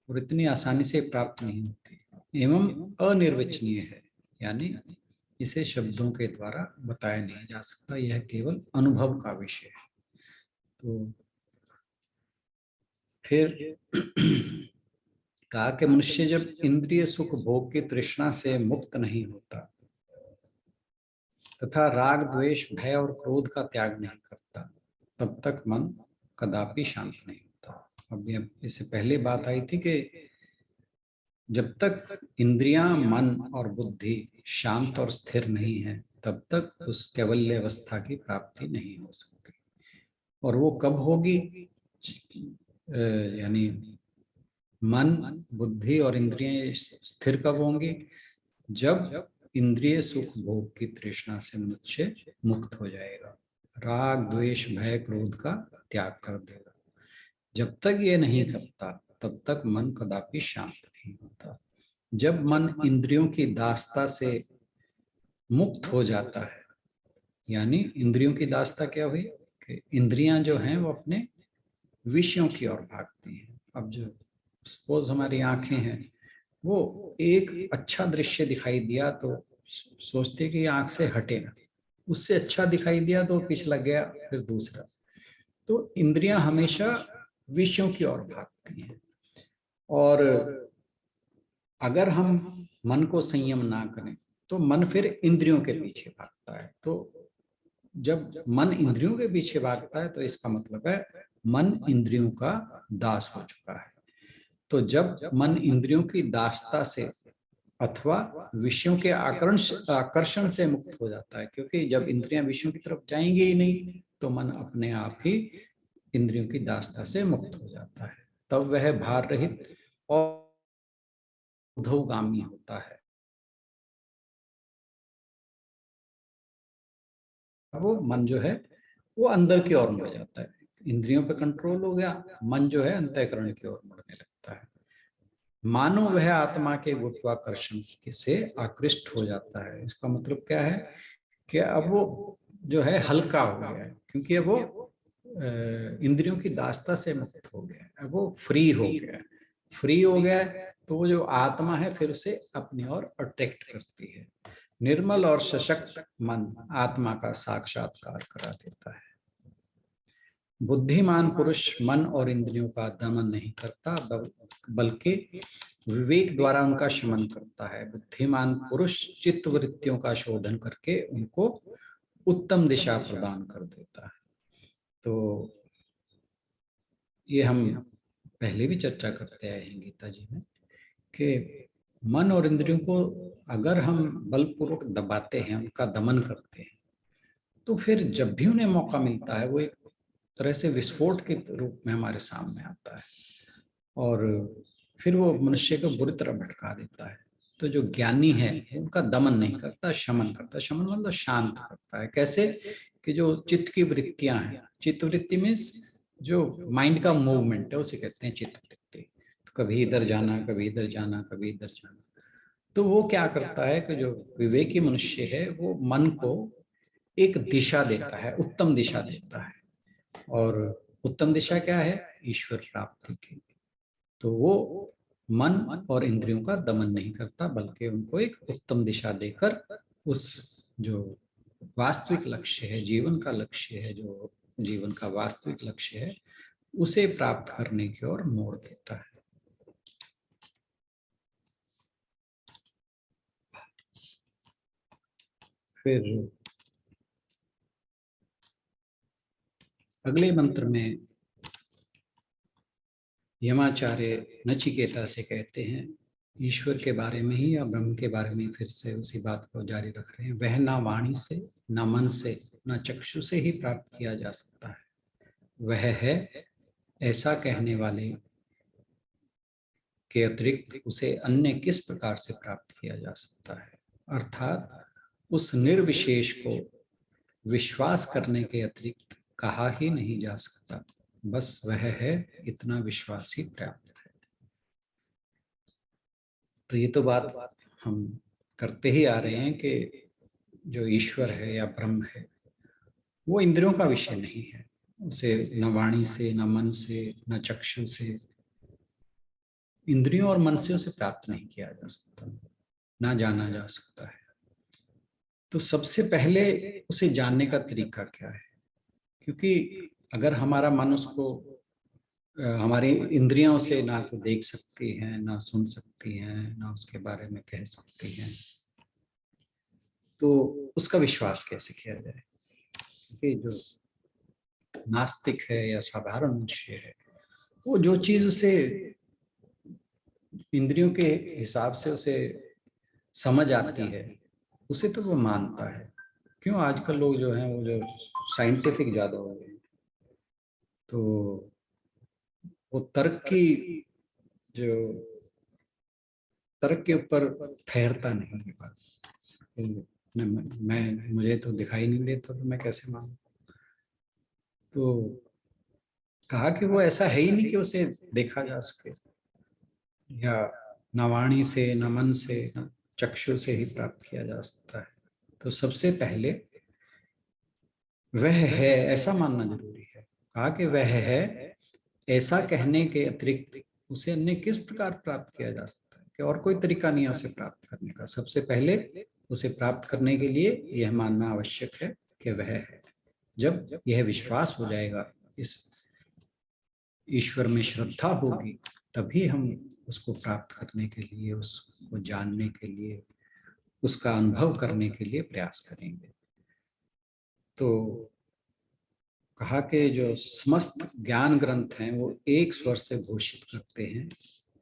और इतनी आसानी से प्राप्त नहीं होती, एवं अनिर्वचनीय है, यानी इसे शब्दों के द्वारा बताया नहीं जा सकता, यह केवल अनुभव का विषय है। तो फिर कहा कि मनुष्य जब इंद्रिय सुख भोग की तृष्णा से मुक्त नहीं होता तथा राग द्वेष भय और क्रोध का त्याग नहीं करता, तब तक मन कदापि शांत नहीं होता। अब इससे पहले बात आई थी कि जब तक इंद्रियां, मन और बुद्धि शांत और स्थिर नहीं है, तब तक उस कैवल्य अवस्था की प्राप्ति नहीं हो सकती। और वो कब होगी? यानी मन, बुद्धि और इंद्रियां स्थिर कब होंगी? जब इंद्रिय सुख भोग की तृष्णा से मनुष्य मुक्त हो जाएगा, राग द्वेष भय क्रोध का त्याग कर देगा। जब तक ये नहीं करता तब तक मन कदापि शांत नहीं होता। जब मन इंद्रियों की दासता से मुक्त हो जाता है, यानी इंद्रियों की दासता क्या हुई कि इंद्रियां जो हैं वो अपने विषयों की ओर भागती हैं। अब जो सपोज हमारी आंखें हैं, वो एक अच्छा दृश्य दिखाई दिया तो सोचते कि आंख से हटे ना, उससे अच्छा दिखाई दिया तो पिछला गया, फिर दूसरा। तो इंद्रियां हमेशा विषयों की ओर भागती हैं। और अगर हम मन को संयम ना करें तो मन फिर इंद्रियों के पीछे भागता है। तो जब मन इंद्रियों के पीछे भागता है तो इसका मतलब है मन इंद्रियों का दास हो चुका है। तो जब मन इंद्रियों की दासता से अथवा विषयों के आकर्षण से मुक्त हो जाता है, क्योंकि जब इंद्रियां विषयों की तरफ जाएंगी ही नहीं तो मन अपने आप ही इंद्रियों की दासता से मुक्त हो जाता है, तब वह भार रहित और ऊर्ध्वगामी होता है। वो मन जो है वो अंदर की ओर मुड़ जाता है, इंद्रियों पे कंट्रोल हो गया, मन जो है अंतःकरण की ओर मुड़ने लगता है। मानो वह आत्मा के गुरुत्वाकर्षण से आकृष्ट हो जाता है। इसका मतलब क्या है कि अब वो जो है हल्का हो गया है, क्योंकि अब वो इंद्रियों की दासता से मुक्त हो गया है, अब वो फ्री हो गया है। फ्री हो गया है तो वो जो आत्मा है फिर उसे अपनी ओर अट्रैक्ट करती है। निर्मल और सशक्त मन आत्मा का साक्षात्कार करा देता है। बुद्धिमान पुरुष मन और इंद्रियों का दमन नहीं करता, बल्कि विवेक द्वारा उनका शमन करता है। बुद्धिमान पुरुष चित्त वृत्तियों का शोधन करके उनको उत्तम दिशा प्रदान कर देता है। तो ये हम पहले भी चर्चा करते आए हैं गीता जी में कि मन और इंद्रियों को अगर हम बलपूर्वक दबाते हैं, उनका दमन करते हैं, तो फिर जब भी उन्हें मौका मिलता है वो एक तरह से विस्फोट के रूप में हमारे सामने आता है और फिर वो मनुष्य को बुरी तरह भटका देता है। तो जो ज्ञानी है उनका दमन नहीं करता, शमन करता। शमन मतलब शांत करता है। कैसे? कि जो चित्त की वृत्तियां हैं, चित्त वृत्ति में जो माइंड का मूवमेंट है उसे कहते हैं चित्त वृत्ति। तो कभी इधर जाना, कभी इधर जाना, कभी इधर जाना। तो वो क्या करता है कि जो विवेकी मनुष्य है वो मन को एक दिशा देता है, उत्तम दिशा देता है। और उत्तम दिशा क्या है? ईश्वर प्राप्ति की। तो वो मन और इंद्रियों का दमन नहीं करता, बल्कि उनको एक उत्तम दिशा देकर उस जो वास्तविक लक्ष्य है, जीवन का लक्ष्य है, जो जीवन का वास्तविक लक्ष्य है, उसे प्राप्त करने की ओर मोड़ देता है। फिर अगले मंत्र में यमाचार्य नचिकेता से कहते हैं ईश्वर के बारे में ही या ब्रह्म के बारे में फिर से उसी बात को जारी रख रहे हैं। वह ना वाणी से, ना मन से, ना चक्षु से ही प्राप्त किया जा सकता है। वह है ऐसा कहने वाले के अतिरिक्त उसे अन्य किस प्रकार से प्राप्त किया जा सकता है। अर्थात उस निर्विशेष को विश्वास करने के अतिरिक्त कहा ही नहीं जा सकता। बस वह है, इतना विश्वास ही पर्याप्त है। तो ये तो बात हम करते ही आ रहे हैं कि जो ईश्वर है या ब्रह्म है वो इंद्रियों का विषय नहीं है। उसे न वाणी से, न मन से, न चक्षु से, इंद्रियों और मन से उसे प्राप्त नहीं किया जा सकता, ना जाना जा सकता है। तो सबसे पहले उसे जानने का तरीका क्या है? क्योंकि अगर हमारा मन उसको हमारी इंद्रियों से ना तो देख सकती हैं, ना सुन सकती हैं, ना उसके बारे में कह सकती हैं, तो उसका विश्वास कैसे किया जाए? क्योंकि जो नास्तिक है या साधारण मनुष्य है, वो जो चीज उसे इंद्रियों के हिसाब से उसे समझ आती है उसे तो वो मानता है। क्यों आजकल लोग जो हैं वो जो साइंटिफिक ज्यादा हो गए, तो वो जो तर्क के ऊपर ठहरता नहीं है बात। मैं मुझे तो दिखाई नहीं देता तो मैं कैसे मानूं? तो कहा कि वो ऐसा है ही नहीं कि उसे देखा जा सके, या न वाणी से, न मन से, न चक्षु से ही प्राप्त किया जा सकता है। तो सबसे पहले वह है ऐसा मानना जरूरी है। कहा कि वह है ऐसा कहने के अतिरिक्त उसे अन्य किस प्रकार प्राप्त किया जा सकता है, कि और कोई तरीका नहीं है उसे प्राप्त करने का। सबसे पहले उसे प्राप्त करने के लिए यह मानना आवश्यक है कि वह है। जब यह विश्वास हो जाएगा, इस ईश्वर में श्रद्धा होगी, तभी हम उसको प्राप्त करने के लिए, उसको जानने के लिए, उसका अनुभव करने के लिए प्रयास करेंगे। तो कहा कि जो समस्त ज्ञान ग्रंथ हैं वो एक स्वर से घोषित करते हैं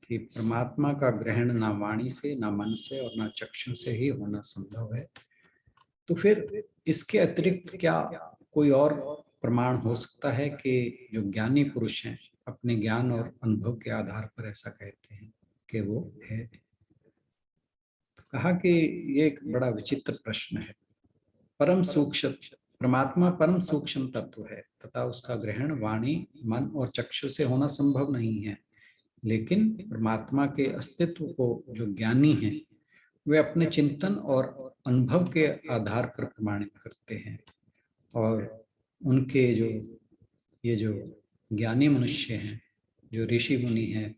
कि परमात्मा का ग्रहण ना वाणी से, ना मन से और ना चक्षु से ही होना संभव है। तो फिर इसके अतिरिक्त क्या कोई और प्रमाण हो सकता है कि जो ज्ञानी पुरुष हैं अपने ज्ञान और अनुभव के आधार पर ऐसा कहते हैं कि वो है? तो कहा कि ये एक बड़ा विचित्र प्रश्न है। परम सूक्ष्म परमात्मा परम सूक्ष्म तत्व है तथा उसका ग्रहण वाणी, मन और चक्षु से होना संभव नहीं है। लेकिन परमात्मा के अस्तित्व को जो ज्ञानी हैं वे अपने चिंतन और अनुभव के आधार पर प्रमाणित करते हैं। और उनके ये जो ज्ञानी मनुष्य हैं, जो ऋषि मुनि हैं,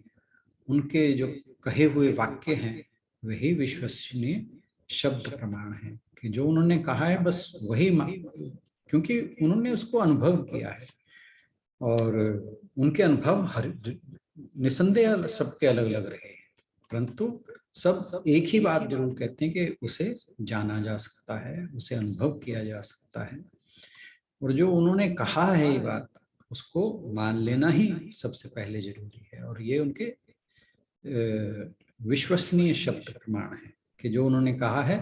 उनके जो कहे हुए वाक्य हैं वही विश्वसनीय शब्द प्रमाण है कि जो उन्होंने कहा है बस वही, क्योंकि उन्होंने उसको अनुभव किया है। और उनके अनुभव हर निसंदेह सबके अलग अलग रहे हैं, परंतु सब एक ही बात जरूर कहते हैं कि उसे जाना जा सकता है, उसे अनुभव किया जा सकता है। और जो उन्होंने कहा है ये बात, उसको मान लेना ही सबसे पहले जरूरी है। और ये उनके विश्वसनीय शब्द प्रमाण है कि जो उन्होंने कहा है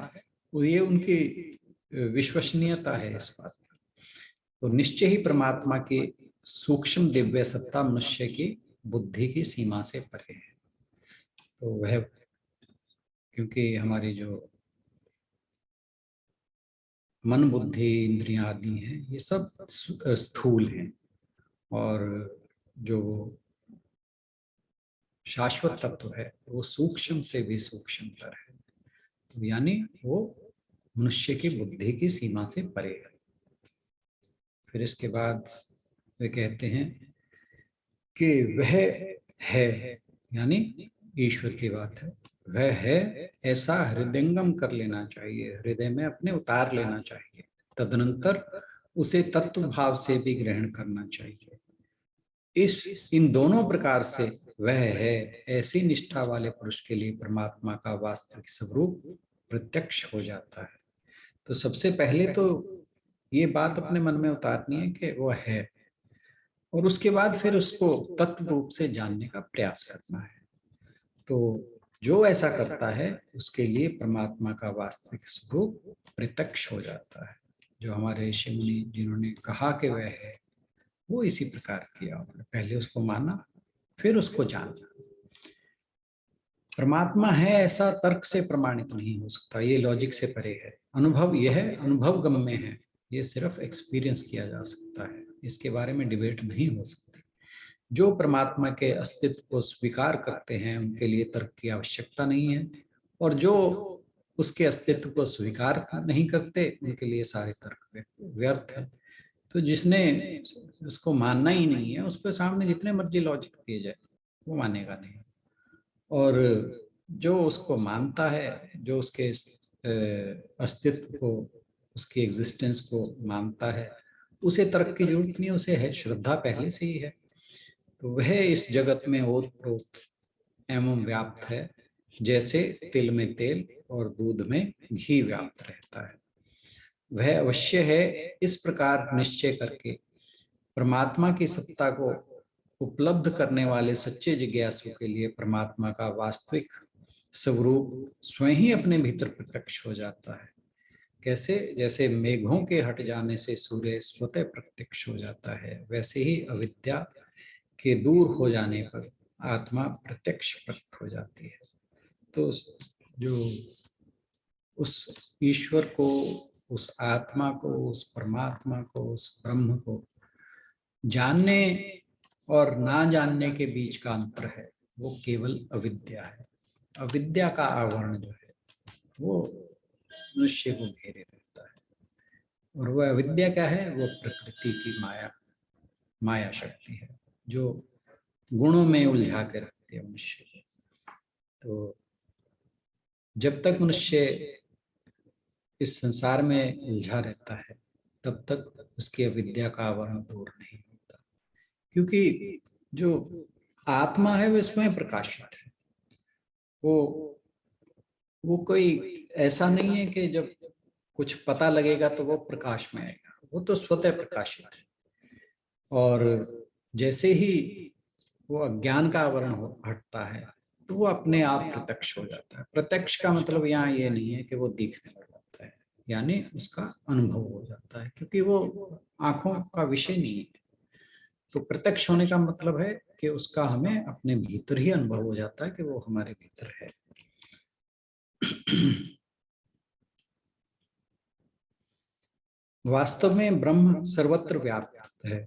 वो ये उनकी विश्वसनीयता है इस बात पर। तो निश्चय ही परमात्मा की सूक्ष्म दिव्य सत्ता मनुष्य की बुद्धि की सीमा से परे है। तो वह, क्योंकि हमारी जो मन, बुद्धि, इंद्रियां आदि हैं ये सब स्थूल हैं, और जो शाश्वत तत्व है वो सूक्ष्म से भी सूक्ष्मतर है। तो यानी वो मनुष्य की बुद्धि की सीमा से परे है। फिर इसके बाद वे कहते हैं कि वह है, यानी ईश्वर की बात है, वह है ऐसा हृदयंगम कर लेना चाहिए, हृदय में अपने उतार लेना चाहिए। तदनंतर उसे तत्व भाव से भी ग्रहण करना चाहिए। इन दोनों प्रकार से वह है ऐसी निष्ठा वाले पुरुष के लिए परमात्मा का वास्तविक स्वरूप प्रत्यक्ष हो जाता है। तो सबसे पहले तो ये बात अपने मन में उतारनी है कि वो है, और उसके बाद फिर उसको तत्व रूप से जानने का प्रयास करना है। तो जो ऐसा करता है उसके लिए परमात्मा का वास्तविक स्वरूप प्रत्यक्ष हो जाता है। जो हमारे ऋषि मुनि जिन्होंने कहा कि वह है, वो इसी प्रकार किया, उन्होंने पहले उसको माना फिर उसको जाना। परमात्मा है ऐसा तर्क से प्रमाणित नहीं हो सकता, ये लॉजिक से परे है। अनुभव यह अनुभव गम्य है, ये सिर्फ एक्सपीरियंस किया जा सकता है, इसके बारे में डिबेट नहीं हो सकती। जो परमात्मा के अस्तित्व को स्वीकार करते हैं उनके लिए तर्क की आवश्यकता नहीं है, और जो उसके अस्तित्व को स्वीकार नहीं करते उनके लिए सारे तर्क व्यर्थ है। तो जिसने उसको मानना ही नहीं है, उसके सामने जितने मर्जी लॉजिक दिए जाए वो मानेगा नहीं, और जो उसको मानता है, जो उसके अस्तित्व को, उसकी एग्जिस्टेंस को मानता है, उसे तर्क की जरूरत नहीं, उसे है श्रद्धा पहले से ही है। तो वह इस जगत में ओतप्रोत एवं व्याप्त है, जैसे तिल में तेल और दूध में घी व्याप्त रहता है। वह अवश्य है, इस प्रकार निश्चय करके परमात्मा की सत्ता को उपलब्ध करने वाले सच्चे जिज्ञासु के लिए परमात्मा का वास्तविक स्वरूप स्वयं ही अपने भीतर प्रत्यक्ष हो जाता है। कैसे? जैसे मेघों के हट जाने से सूर्य स्वतः प्रत्यक्ष हो जाता है, वैसे ही अविद्या के दूर हो जाने पर आत्मा प्रत्यक्ष प्रकट हो जाती है। तो जो उस ईश्वर को, उस आत्मा को, उस परमात्मा को, उस ब्रह्म को जानने और ना जानने के बीच का अंतर है, वो केवल अविद्या है। अविद्या का आवरण जो है वो मनुष्य को घेरे रहता है, और वह अविद्या क्या है? वो प्रकृति की माया शक्ति है जो गुणों में उलझा के रखती है मनुष्य को। तो जब तक मनुष्य इस संसार में उलझा रहता है तब तक उसकी अविद्या का आवरण दूर नहीं होता, क्योंकि जो आत्मा है वो स्वयं प्रकाशित है। वो कोई ऐसा नहीं है कि जब कुछ पता लगेगा तो वो प्रकाश में आएगा, वो तो स्वतः प्रकाशित है। और जैसे ही वो अज्ञान का आवरण हटता है तो वो अपने आप प्रत्यक्ष हो जाता है। प्रत्यक्ष का मतलब यहाँ ये नहीं है कि वो दिखने लग जाता है, यानी उसका अनुभव हो जाता है, क्योंकि वो आंखों का विषय नहीं है। तो प्रत्यक्ष होने का मतलब है कि उसका हमें अपने भीतर ही अनुभव हो जाता है कि वो हमारे भीतर है। वास्तव में ब्रह्म सर्वत्र व्याप्त है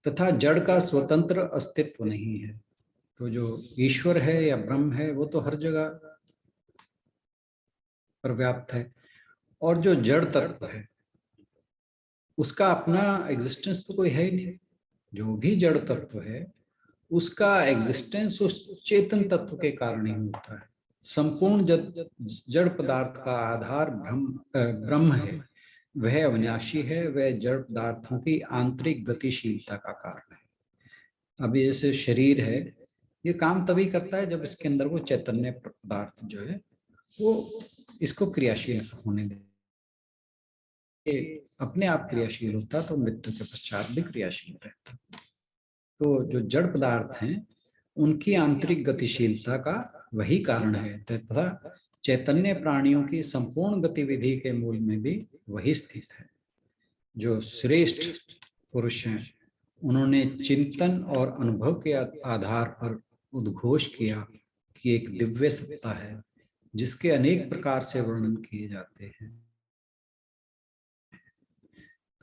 तथा जड़ का स्वतंत्र अस्तित्व नहीं है। तो जो ईश्वर है या ब्रह्म है वो तो हर जगह पर व्याप्त है, और जो जड़ तत्व है उसका अपना एग्जिस्टेंस तो कोई है ही नहीं। जो भी जड़ तत्व है उसका एग्जिस्टेंस उस चेतन तत्व के कारण ही होता है। संपूर्ण जड़ पदार्थ का आधार ब्रह्म है, वह अविनाशी है, वह जड़ पदार्थों की आंतरिक गतिशीलता का कारण है। अब जैसे शरीर है, ये काम तभी करता है जब इसके अंदर वो चैतन्य पदार्थ जो है वो इसको क्रियाशील होने दे। अपने आप क्रियाशील होता तो मृत्यु के पश्चात भी क्रियाशील रहता। तो जो जड़ पदार्थ हैं उनकी आंतरिक गतिशीलता का वही कारण है, तथा चैतन्य प्राणियों की संपूर्ण गतिविधि के मूल में भी वही स्थित है। जो श्रेष्ठ पुरुष हैं उन्होंने चिंतन और अनुभव के आधार पर उद्घोष किया कि एक दिव्य सत्ता है जिसके अनेक प्रकार से वर्णन किए जाते हैं।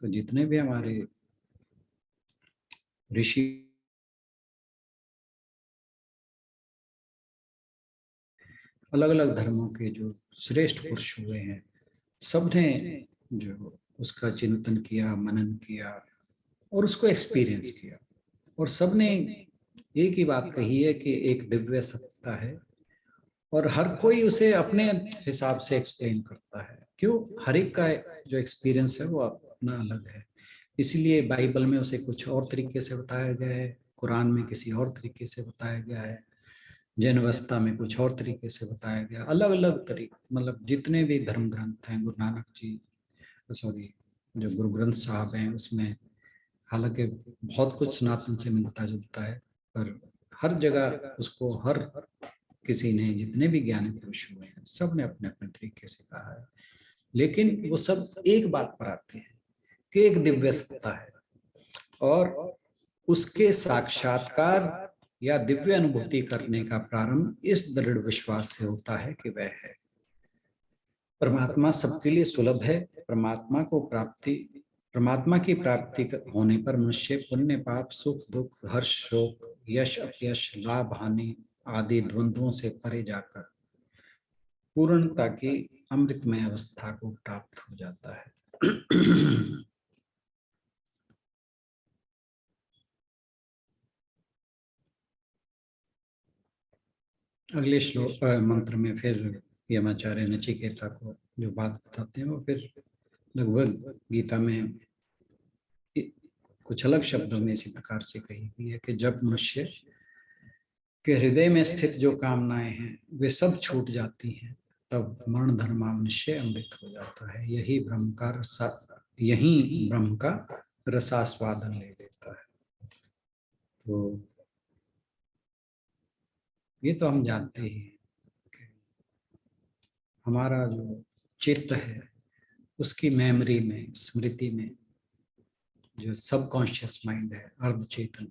तो जितने भी हमारे ऋषि अलग अलग धर्मों के जो श्रेष्ठ पुरुष हुए हैं, सबने जो उसका चिंतन किया, मनन किया और उसको एक्सपीरियंस किया, और सबने एक ही बात कही है कि एक दिव्य सत्ता है, और हर कोई उसे अपने हिसाब से एक्सप्लेन करता है। क्यों? हर एक का जो एक्सपीरियंस है वो अपना अलग है, इसलिए बाइबल में उसे कुछ और तरीके से बताया गया है, कुरान में किसी और तरीके से बताया गया है, जैन अवस्था में कुछ और तरीके से बताया गया। अलग अलग तरीके, मतलब जितने भी धर्म ग्रंथ हैं, गुरु नानक जी जो गुरु ग्रंथ साहब हैं उसमें हालांकि बहुत कुछ सनातन से मिलता जुलता है, पर हर जगह उसको हर किसी ने, जितने भी ज्ञानी पुरुष हुए हैं, सब ने अपने अपने तरीके से कहा है, लेकिन वो सब एक बात पर आते हैं कि एक दिव्य सत्ता है, और उसके साक्षात्कार या दिव्य अनुभूति करने का प्रारंभ इस दृढ़ विश्वास से होता है कि वह है। परमात्मा सबके लिए सुलभ है। परमात्मा की प्राप्ति होने पर मनुष्य पुण्य पाप, सुख दुख, हर्ष शोक, यश अपयश, लाभ हानि आदि द्वंद्वों से परे जाकर पूर्णता की अमृतमय अवस्था को प्राप्त हो जाता है। अगले श्लोक मंत्र में फिर यमाचार्य नचिकेता को जो बात बताते हैं वो फिर लगभग गीता में कुछ अलग शब्दों में इसी प्रकार से कही गई है कि जब मनुष्य के हृदय में स्थित जो कामनाएं हैं वे सब छूट जाती हैं, तब मरण धर्मा मनुष्य अमृत हो जाता है। यही ब्रह्म का रसास्वादन ले लेता है। तो ये तो हम जानते ही हैं कि हमारा जो चित्त है उसकी मेमोरी में, स्मृति में जो सबकॉन्शियस माइंड है, अर्धचेतन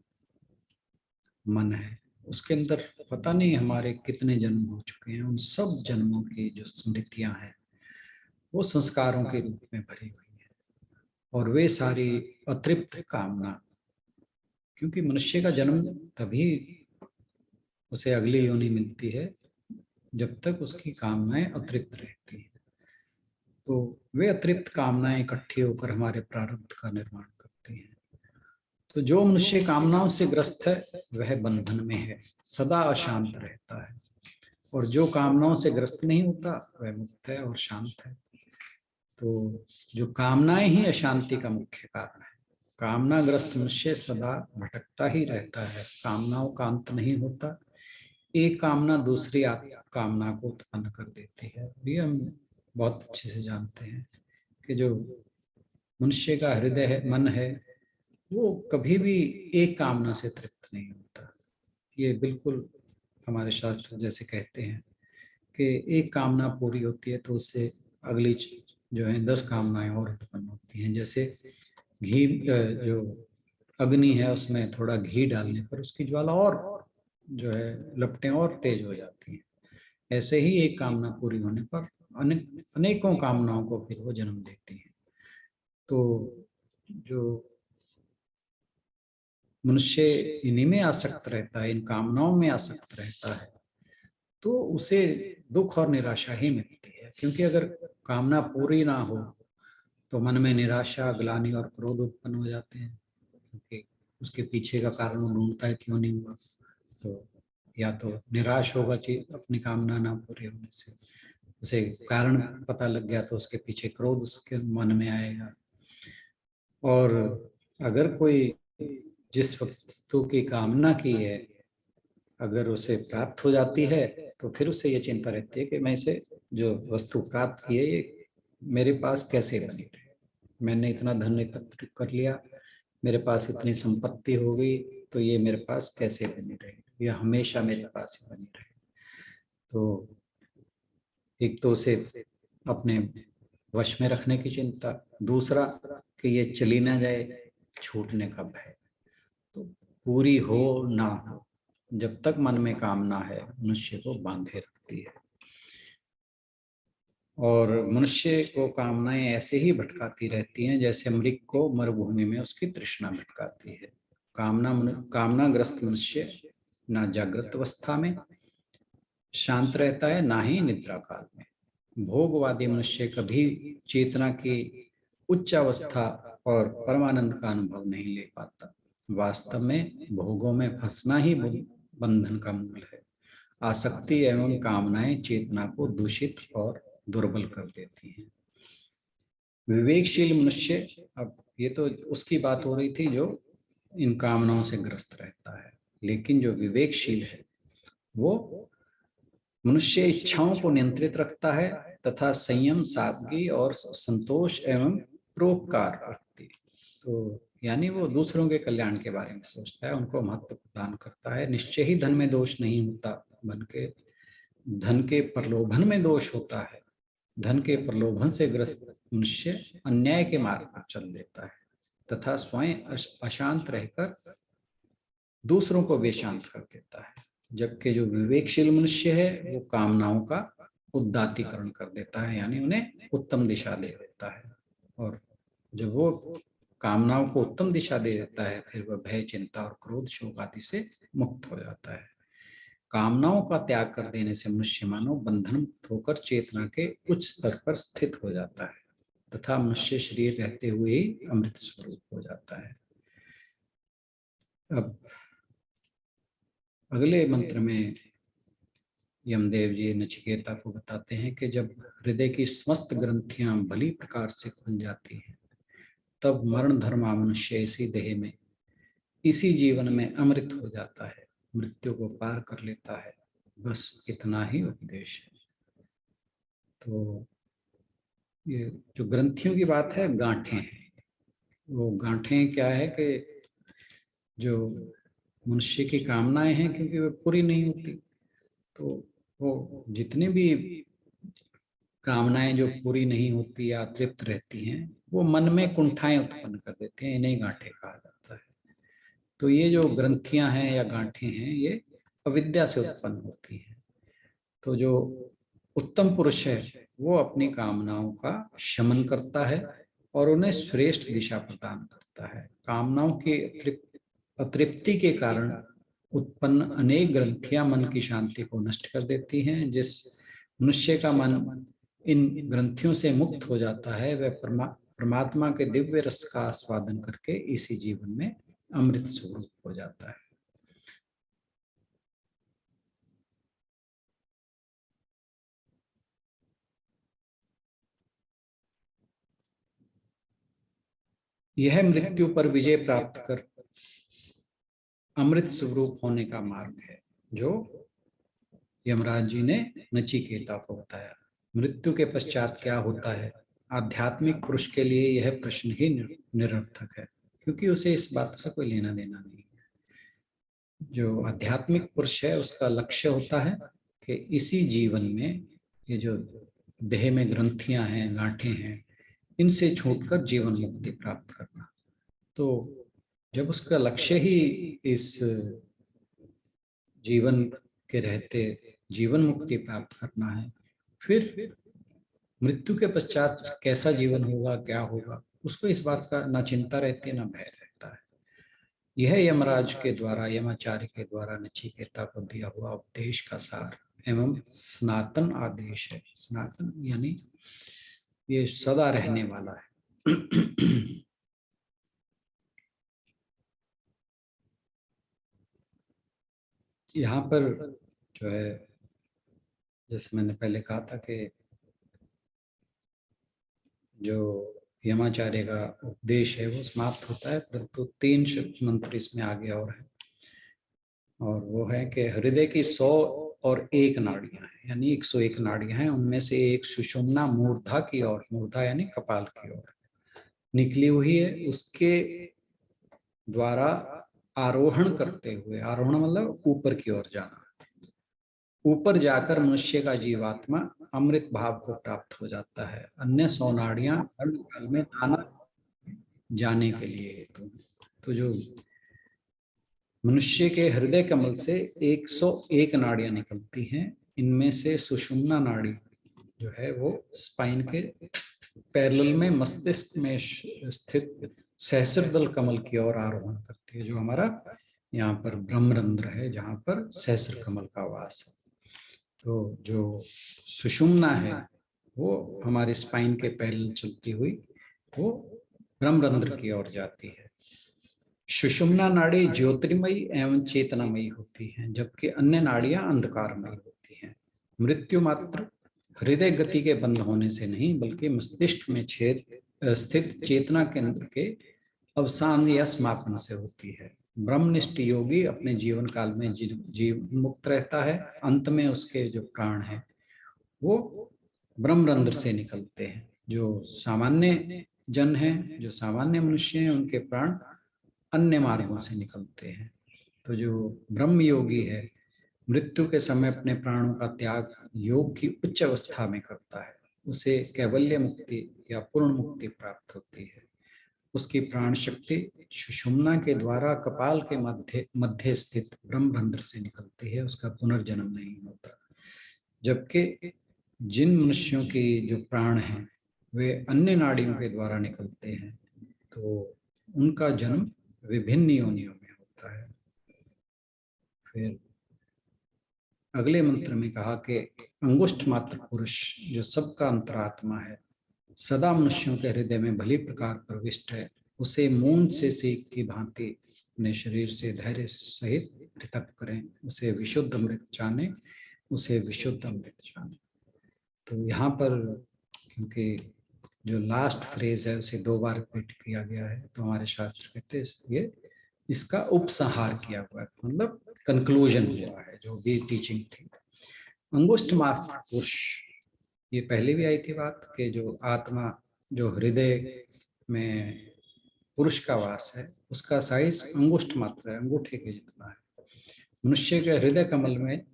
मन है, उसके अंदर पता नहीं हमारे कितने जन्म हो चुके हैं। उन सब जन्मों की जो स्मृतियां हैं वो संस्कारों के रूप में भरी हुई है, और वे सारी अतृप्त कामना, क्योंकि मनुष्य का जन्म तभी उसे अगली योनि मिलती है जब तक उसकी कामनाएं अतृप्त रहती हैं। तो वे अतृप्त कामनाएं इकट्ठी होकर हमारे प्रारब्ध का निर्माण करती हैं। तो जो मनुष्य कामनाओं से ग्रस्त है वह बंधन में है, सदा अशांत रहता है, और जो कामनाओं से ग्रस्त नहीं होता वह मुक्त है और शांत है। तो जो कामनाएं ही अशांति का मुख्य कारण है। कामनाग्रस्त मनुष्य सदा भटकता ही रहता है, कामनाओं का अंत नहीं होता। एक कामना दूसरी कामना को उत्पन्न कर देती है। ये हम बहुत अच्छे से जानते हैं कि जो मनुष्य का हृदय है, मन है, वो कभी भी एक कामना से तृप्त नहीं होता। ये बिल्कुल हमारे शास्त्र जैसे कहते हैं कि एक कामना पूरी होती है तो उससे अगली जो है 10 कामनाएं और उत्पन्न होती हैं। जैसे घी, जो अग्नि है उसमें थोड़ा घी डालने पर उसकी ज्वाला और जो है लपटें और तेज हो जाती हैं, ऐसे ही एक कामना पूरी होने पर अनेकों कामनाओं को फिर वो जन्म देती है। तो जो मनुष्य इन्हीं में आसक्त रहता है, इन कामनाओं में आसक्त रहता है, तो उसे दुख और निराशा ही मिलती है। क्योंकि अगर कामना पूरी ना हो तो मन में निराशा, ग्लानि और क्रोध उत्पन्न हो जाते हैं, क्योंकि उसके पीछे का कारण वो ढूंढता है क्यों नहीं हुआ। तो या तो निराश होगा चीज अपनी कामना ना पूरी होने से, उसे कारण पता लग गया तो उसके पीछे क्रोध उसके मन में आएगा। और अगर कोई जिस वस्तु की कामना की है अगर उसे प्राप्त हो जाती है तो फिर उसे ये चिंता रहती है कि मैं इसे जो वस्तु प्राप्त की है ये मेरे पास कैसे बनी रहे। मैंने इतना धन एकत्र कर लिया, मेरे पास इतनी संपत्ति हो गई, तो ये मेरे पास कैसे बनी रहे, ये हमेशा मेरे पास ही बनी रहे। तो एक तो उसे अपने वश में रखने की चिंता, दूसरा कि ये चली ना जाए, छूटने का भय। तो पूरी हो ना हो, जब तक मन में कामना है मनुष्य को बांधे रखती है, और मनुष्य को कामनाएं ऐसे ही भटकाती रहती हैं जैसे मृग को मरुभूमि में उसकी तृष्णा भटकाती है। कामनाग्रस्त मनुष्य ना जागृत अवस्था में शांत रहता है, ना ही निद्रा काल में। भोगवादी मनुष्य कभी चेतना की उच्च अवस्था और परमानंद का अनुभव नहीं ले पाता। वास्तव में भोगों में फंसना ही बंधन का मूल है। आसक्ति एवं कामनाएं चेतना को दूषित और दुर्बल कर देती हैं। विवेकशील मनुष्य, अब ये तो उसकी बात हो रही थी जो इन कामनाओं से ग्रस्त रहता है, लेकिन जो विवेकशील है वो मनुष्य इच्छाओं को नियंत्रित रखता है तथा संयम, सादगी और संतोष एवं परोपकार रखती। तो यानी वो दूसरों के कल्याण के बारे में सोचता है, उनको महत्व प्रदान करता है। निश्चय ही धन में दोष नहीं होता बन के धन के प्रलोभन में दोष होता है, धन के प्रलोभन से ग्रस्त मनुष्य अन्याय के मार्ग पर चल देता है तथा स्वयं अशांत रहकर दूसरों को बेशांत कर देता है। जबकि जो विवेकशील मनुष्य है वो कामनाओं का उदात्तीकरण कर देता है, यानी उन्हें उत्तम दिशा दे देता है। और जब वो कामनाओं को उत्तम दिशा दे देता है, फिर वह भय, चिंता और क्रोध, शोक आदि से मुक्त हो जाता है। कामनाओं का त्याग कर देने से मनुष्य मानव बंधन मुक्त होकर चेतना के उच्च स्तर पर स्थित हो जाता है तथा मनुष्य शरीर रहते हुए ही अमृत स्वरूप हो जाता है। अब अगले मंत्र में यमदेव जी नचिकेता को बताते हैं कि जब हृदय की समस्त ग्रंथियां भली प्रकार से खुल जाती हैं, तब मरण धर्मा मनुष्य इसी देह में, इसी जीवन में अमृत हो जाता है, मृत्यु को पार कर लेता है। बस इतना ही उपदेश है। तो ये जो ग्रंथियों की बात है, गांठें हैं। वो गांठें क्या है कि जो मनुष्य की कामनाएं हैं, क्योंकि वे पूरी नहीं होती, तो वो जितनी भी कामनाएं जो पूरी नहीं होती या तृप्त रहती हैं, वो मन में कुंठाएं उत्पन्न कर देते हैं। इन्हें गांठें कहा जाता है। तो ये जो ग्रंथियां हैं या गांठें हैं, ये अविद्या से उत्पन्न होती हैं। तो जो उत्तम पुरुष है वो अपनी कामनाओं का शमन करता है और उन्हें श्रेष्ठ दिशा प्रदान करता है। कामनाओं की अतृप्ति के कारण उत्पन्न अनेक ग्रंथियां मन की शांति को नष्ट कर देती हैं। जिस मनुष्य का मन इन ग्रंथियों से मुक्त हो जाता है, वह परमात्मा के दिव्य रस का आस्वादन करके इसी जीवन में अमृत स्वरूप हो जाता है। यह मृत्यु पर विजय प्राप्त कर अमृत स्वरूप होने का मार्ग है, जो यमराज जी ने नचिकेता को बताया। मृत्यु के पश्चात क्या होता है, आध्यात्मिक पुरुष के लिए यह प्रश्न ही निरर्थक है, क्योंकि उसे इस बात से कोई लेना देना नहीं है। जो आध्यात्मिक पुरुष है उसका लक्ष्य होता है कि इसी जीवन में ये जो देह में ग्रंथियां हैं, गांठें हैं, इनसे छूटकर जीवन मुक्ति प्राप्त करना। तो जब उसका लक्ष्य ही इस जीवन के रहते जीवन मुक्ति प्राप्त करना है, फिर मृत्यु के पश्चात कैसा जीवन होगा, क्या होगा, उसको इस बात का ना चिंता रहती है, ना भय रहता है। यह यमराज के द्वारा, यमाचार्य के द्वारा नचिकेता को दिया हुआ उपदेश का सार एवं सनातन आदेश है। सनातन यानी ये सदा रहने वाला है। यहाँ पर जो है, जैसे मैंने पहले कहा था कि जो यमाचार्य का उपदेश है वो समाप्त होता है, परंतु 3 मंत्र इसमें आगे और है, और वो है कि हृदय की 101 नाड़ियां हैं, यानी 101 नाड़ियां हैं। उनमें से एक सुषुम्ना मूर्धा की ओर, मूर्धा यानी कपाल की ओर निकली हुई है। उसके द्वारा आरोहण करते हुए, आरोहण मतलब ऊपर की ओर जाना, ऊपर जाकर मनुष्य का जीवात्मा अमृत भाव को प्राप्त हो जाता है। अन्य 100 नाड़ियां काल में नाना जाने के लिए हेतु। तो जो मनुष्य के हृदय कमल से 101 नाड़ियां निकलती हैं, इनमें से सुषुम्ना नाड़ी जो है वो स्पाइन के पैरेलल में मस्तिष्क में स्थित सहस्रदल कमल की ओर आरोहण करती है, जो हमारा यहाँ पर ब्रह्मरंध्र है, जहाँ पर सहस्र कमल का वास है। तो जो सुषुम्ना है वो हमारे स्पाइन के पैरेलल चलती हुई वो ब्रह्मरंध्र की ओर जाती है। सुषुम्ना नाड़ी ज्योतिर्मयी एवं चेतनामयी होती हैं, जबकि अन्य नाड़ियां अंधकारमयी होती हैं। मृत्यु मात्र हृदय गति के बंद होने से नहीं, बल्कि मस्तिष्क में स्थित चेतना केंद्र के अवसान या समापन से होती है। ब्रह्मनिष्ठ योगी अपने जीवन काल में जीव मुक्त रहता है। अंत में उसके जो प्राण हैं वो ब्रह्मरंध्र से निकलते हैं। जो सामान्य जन हैं, जो सामान्य मनुष्य हैं, उनके प्राण अन्य मार्गों से निकलते हैं। तो जो ब्रह्म योगी है मृत्यु के समय अपने प्राणों का त्याग योग की उच्च अवस्था में करता है, उसे कैवल्य मुक्ति या पूर्ण मुक्ति प्राप्त होती है। उसकी प्राण शक्ति सुषुम्ना के द्वारा कपाल के मध्य स्थित ब्रह्मरंध्र से निकलती है, उसका पुनर्जन्म नहीं होता। जबकि जिन मनुष्यों की जो प्राण हैं वे अन्य नाड़ियों के द्वारा निकलते हैं, तो उनका जन्म विभिन्न योनियों में होता है। फिर अगले मंत्र में कहा कि अंगुष्ठ मात्र पुरुष जो सबका अंतरात्मा है, सदा मनुष्यों के हृदय में भली प्रकार प्रविष्ट है, उसे मूंज से सीख की भांति अपने शरीर से धैर्य सहित पृथक करें, उसे विशुद्ध अमृत जाने, उसे विशुद्ध अमृत जाने। तो यहाँ पर क्योंकि जो लास्ट फ्रेज है उसे 2 बार रिपीट किया गया है, तो हमारे शास्त्र कहते हैं इसलिए इसका उपसंहार किया हुआ है, मतलब कंक्लूजन हुआ है जो भी टीचिंग थी। अंगुष्ठ मात्र पुरुष, ये पहले भी आई थी बात कि जो आत्मा जो हृदय में पुरुष का वास है उसका साइज अंगुष्ठ मात्र है, अंगूठे के जितना है। मनुष्य के हृदय कमल में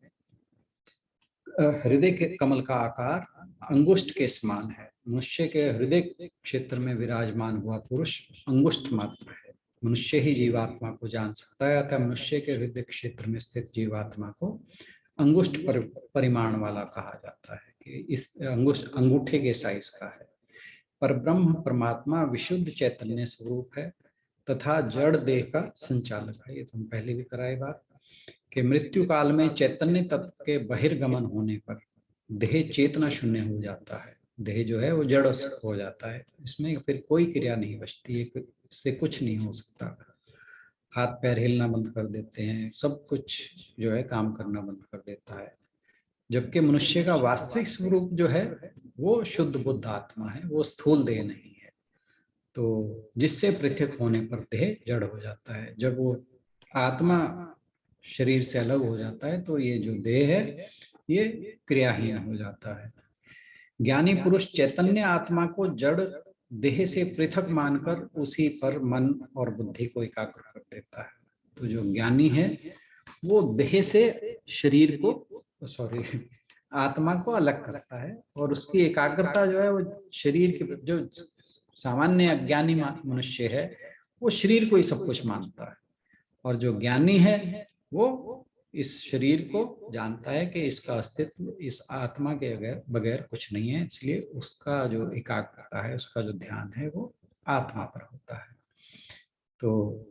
हृदय के कमल का आकार अंगुष्ठ के समान है। मनुष्य के हृदय क्षेत्र में विराजमान हुआ पुरुष अंगुष्ठ मात्र है। मनुष्य ही जीवात्मा को जान सकता है, अतः मनुष्य के हृदय क्षेत्र में स्थित जीवात्मा को अंगुष्ठ परिमाण वाला कहा जाता है कि इस अंगूठे के साइज का है। पर ब्रह्म परमात्मा विशुद्ध चैतन्य स्वरूप है तथा जड़ देह का संचालक है। ये तो हम पहले भी कराए बात कि मृत्यु काल में चैतन्य तत्व के बहिर्गमन होने पर देह चेतना शून्य हो जाता है। देह जो है वो जड़ हो जाता है, इसमें फिर कोई क्रिया नहीं बचती है, इससे कुछ नहीं हो सकता। हाथ पैर हिलना बंद कर देते हैं, सब कुछ जो है काम करना बंद कर देता है। जबकि मनुष्य का वास्तविक स्वरूप जो है वो शुद्ध बुद्ध आत्मा है, वो स्थूल देह नहीं है। तो जिससे पृथक होने पर देह जड़ हो जाता है। जब वो आत्मा शरीर से अलग हो जाता है तो ये जो देह है ये क्रियाहीन हो जाता है। ज्ञानी पुरुष चैतन्य आत्मा को जड़ देह से पृथक मानकर उसी पर मन और बुद्धि को एकाग्र कर देता है। तो जो ज्ञानी है वो देह से शरीर को आत्मा को अलग करता है और उसकी एकाग्रता जो है वो शरीर के, जो सामान्य अज्ञानी मनुष्य है वो शरीर को ही सब कुछ मानता है, और जो ज्ञानी है वो इस शरीर को जानता है कि इसका अस्तित्व इस आत्मा के बगैर कुछ नहीं है, इसलिए उसका जो एकाग्रता है, उसका जो ध्यान है वो आत्मा पर होता है। तो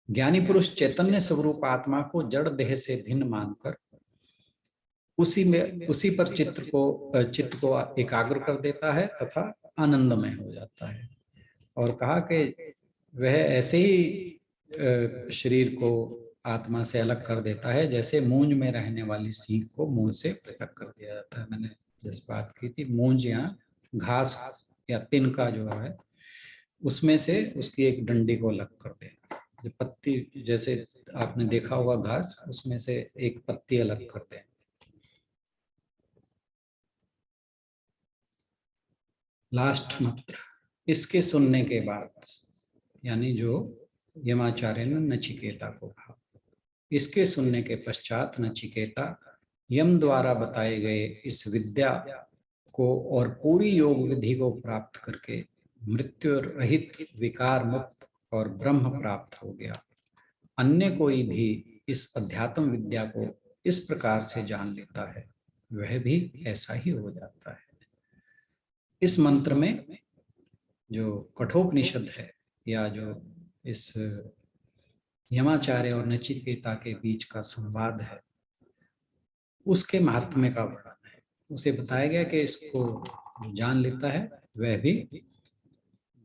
ज्ञानी पुरुष चैतन्य स्वरूप आत्मा को जड़ देह से भिन्न मानकर उसी पर चित्त को एकाग्र कर देता है तथा आनंदमय हो जाता है। और कहा कि वह ऐसे ही शरीर को आत्मा से अलग कर देता है जैसे मूंज में रहने वाली सींग को मूंज से पृथक कर दिया जाता है। मैंने जिस बात की थी, मूंज या घास या तिनका जो है उसमें से उसकी एक डंडी को अलग कर देना, जो पत्ती जैसे आपने देखा होगा घास, उसमें से एक पत्ती अलग कर देना। लास्ट मंत्र, इसके सुनने के बाद, यानी जो यमाचार्य ने नचिकेता को कहा, इसके सुनने के पश्चात नचिकेता यम द्वारा बताए गए इस विद्या को और पूरी योग विधि को प्राप्त करके मृत्यु रहित विकार मुक्त और ब्रह्म प्राप्त हो गया। अन्य कोई भी इस अध्यात्म विद्या को इस प्रकार से जान लेता है वह भी ऐसा ही हो जाता है। इस मंत्र में जो कठोपनिषद है या जो इस यमाचार्य और नचिकेता के बीच का संवाद है उसके महात्म्य का वर्णन है। उसे बताया गया कि इसको जो जान लेता है वह भी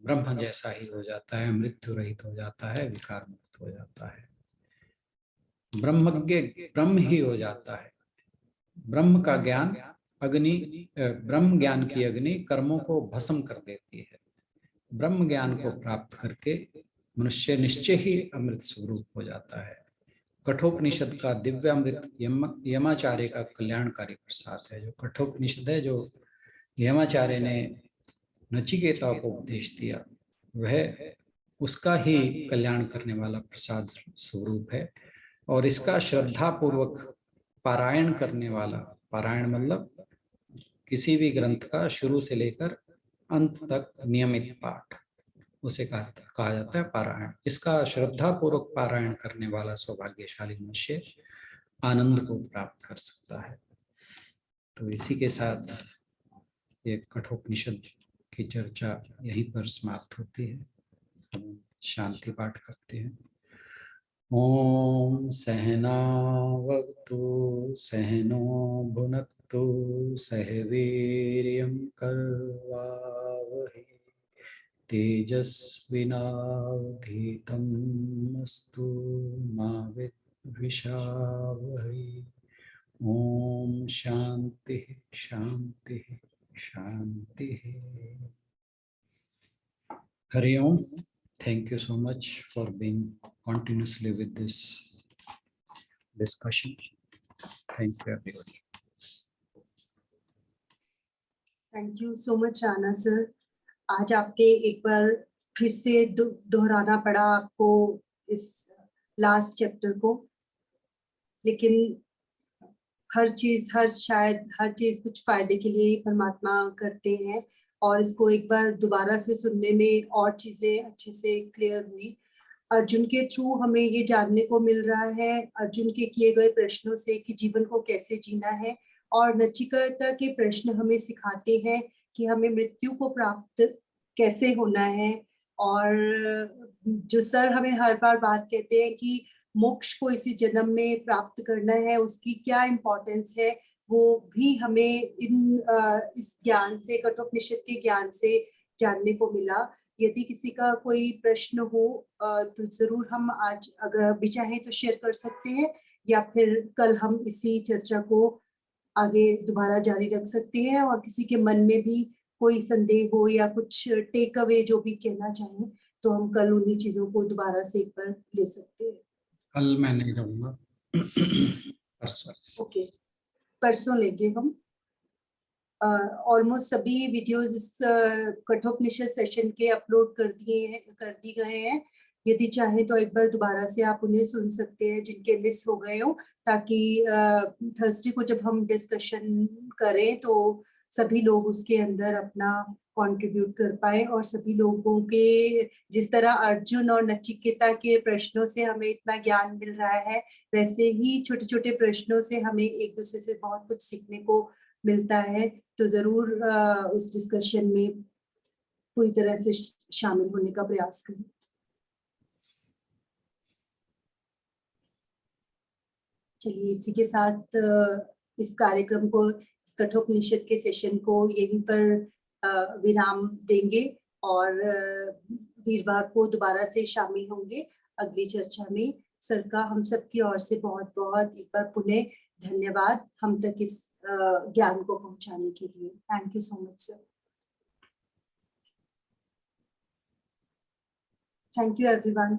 ब्रह्म जैसा ही हो जाता है, मृत्यु रहित हो जाता है, विकार मुक्त हो जाता है, ब्रह्मज्ञ ब्रह्म ही हो जाता है। ब्रह्म का ज्ञान ब्रह्म ज्ञान की अग्नि कर्मों को भस्म कर देती है। ब्रह्म ज्ञान को प्राप्त करके मनुष्य निश्चय ही अमृत स्वरूप हो जाता है। कठोपनिषद का दिव्य अमृत यमाचार्य का कल्याणकारी प्रसाद है। जो कठोपनिषद है, जो यमाचार्य ने नचिकेता को उपदेश दिया, वह उसका ही कल्याण करने वाला प्रसाद स्वरूप है। और इसका श्रद्धा पूर्वक पारायण करने वाला, पारायण मतलब किसी भी ग्रंथ का शुरू से लेकर अंत तक नियमित पाठ, उसे कहा जाता है पारायण। इसका श्रद्धा पूर्वक पारायण करने वाला सौभाग्यशाली मनुष्य आनंद को प्राप्त कर सकता है। तो इसी के साथ ये कठोपनिषद की चर्चा यहीं पर समाप्त होती है। हम शांति पाठ करते हैं। ओम सहनावतु सहनो भुनक्तु सह वीर्यं कर्वावहै तेजस्विनावधीतमस्तु मा विद्विषावहै। ओम शांति शांति शांति। हरि ओम। Thank you so much for being continuously with this discussion. Thank you everybody. Thank you so much Rana sir. आज आपने एक बार फिर से दोहराना पड़ा आपको इस लास्ट चैप्टर को, लेकिन शायद हर चीज कुछ फायदे के लिए ही परमात्मा करते हैं, और इसको एक बार दोबारा से सुनने में और चीजें अच्छे से क्लियर हुई। अर्जुन के थ्रू हमें ये जानने को मिल रहा है, अर्जुन के किए गए प्रश्नों से, कि जीवन को कैसे जीना है, और नचिकेता के प्रश्न हमें सिखाते हैं कि हमें मृत्यु को प्राप्त कैसे होना है। और जो सर हमें हर बार बात कहते हैं कि मोक्ष को इसी जन्म में प्राप्त करना है, उसकी क्या इम्पोर्टेंस है, वो भी हमें इस ज्ञान से, कठोपनिषद के ज्ञान से जानने को मिला। यदि किसी का कोई प्रश्न हो तो जरूर हम आज अगर भी चाहें तो शेयर कर सकते हैं, या फिर कल हम इसी चर्चा को आगे दोबारा जारी रख सकते हैं। और किसी के मन में भी कोई संदेह हो या कुछ टेक अवे जो भी कहना चाहें, तो हम कल उन्हीं चीजों को दोबारा से एक बार ले सकते हैं। कल मैं नहीं रहूंगा, परसों। ओके, परसों लेंगे हम। ऑलमोस्ट सभी वीडियोस इस कठोपनिषद सेशन के अपलोड कर दी गए हैं। यदि चाहें तो एक बार दोबारा से आप उन्हें सुन सकते हैं जिनके मिस हो गए हो, ताकि थर्सडे को जब हम डिस्कशन करें तो सभी लोग उसके अंदर अपना कंट्रीब्यूट कर पाए, और सभी लोगों के, जिस तरह अर्जुन और नचिकेता के प्रश्नों से हमें इतना ज्ञान मिल रहा है, वैसे ही छोटे छोटे प्रश्नों से हमें एक दूसरे से बहुत कुछ सीखने को मिलता है। तो जरूर उस डिस्कशन में पूरी तरह से शामिल होने का प्रयास करें। चलिए, इसी के साथ इस कार्यक्रम को, इस कठोपनिषद के सेशन को यहीं पर विराम देंगे, और वीरवार को दोबारा से शामिल होंगे अगली चर्चा में। सर का हम सब की ओर से बहुत बहुत एक बार पुनः धन्यवाद हम तक इस ज्ञान को पहुंचाने के लिए। Thank you so much sir. Thank you everyone.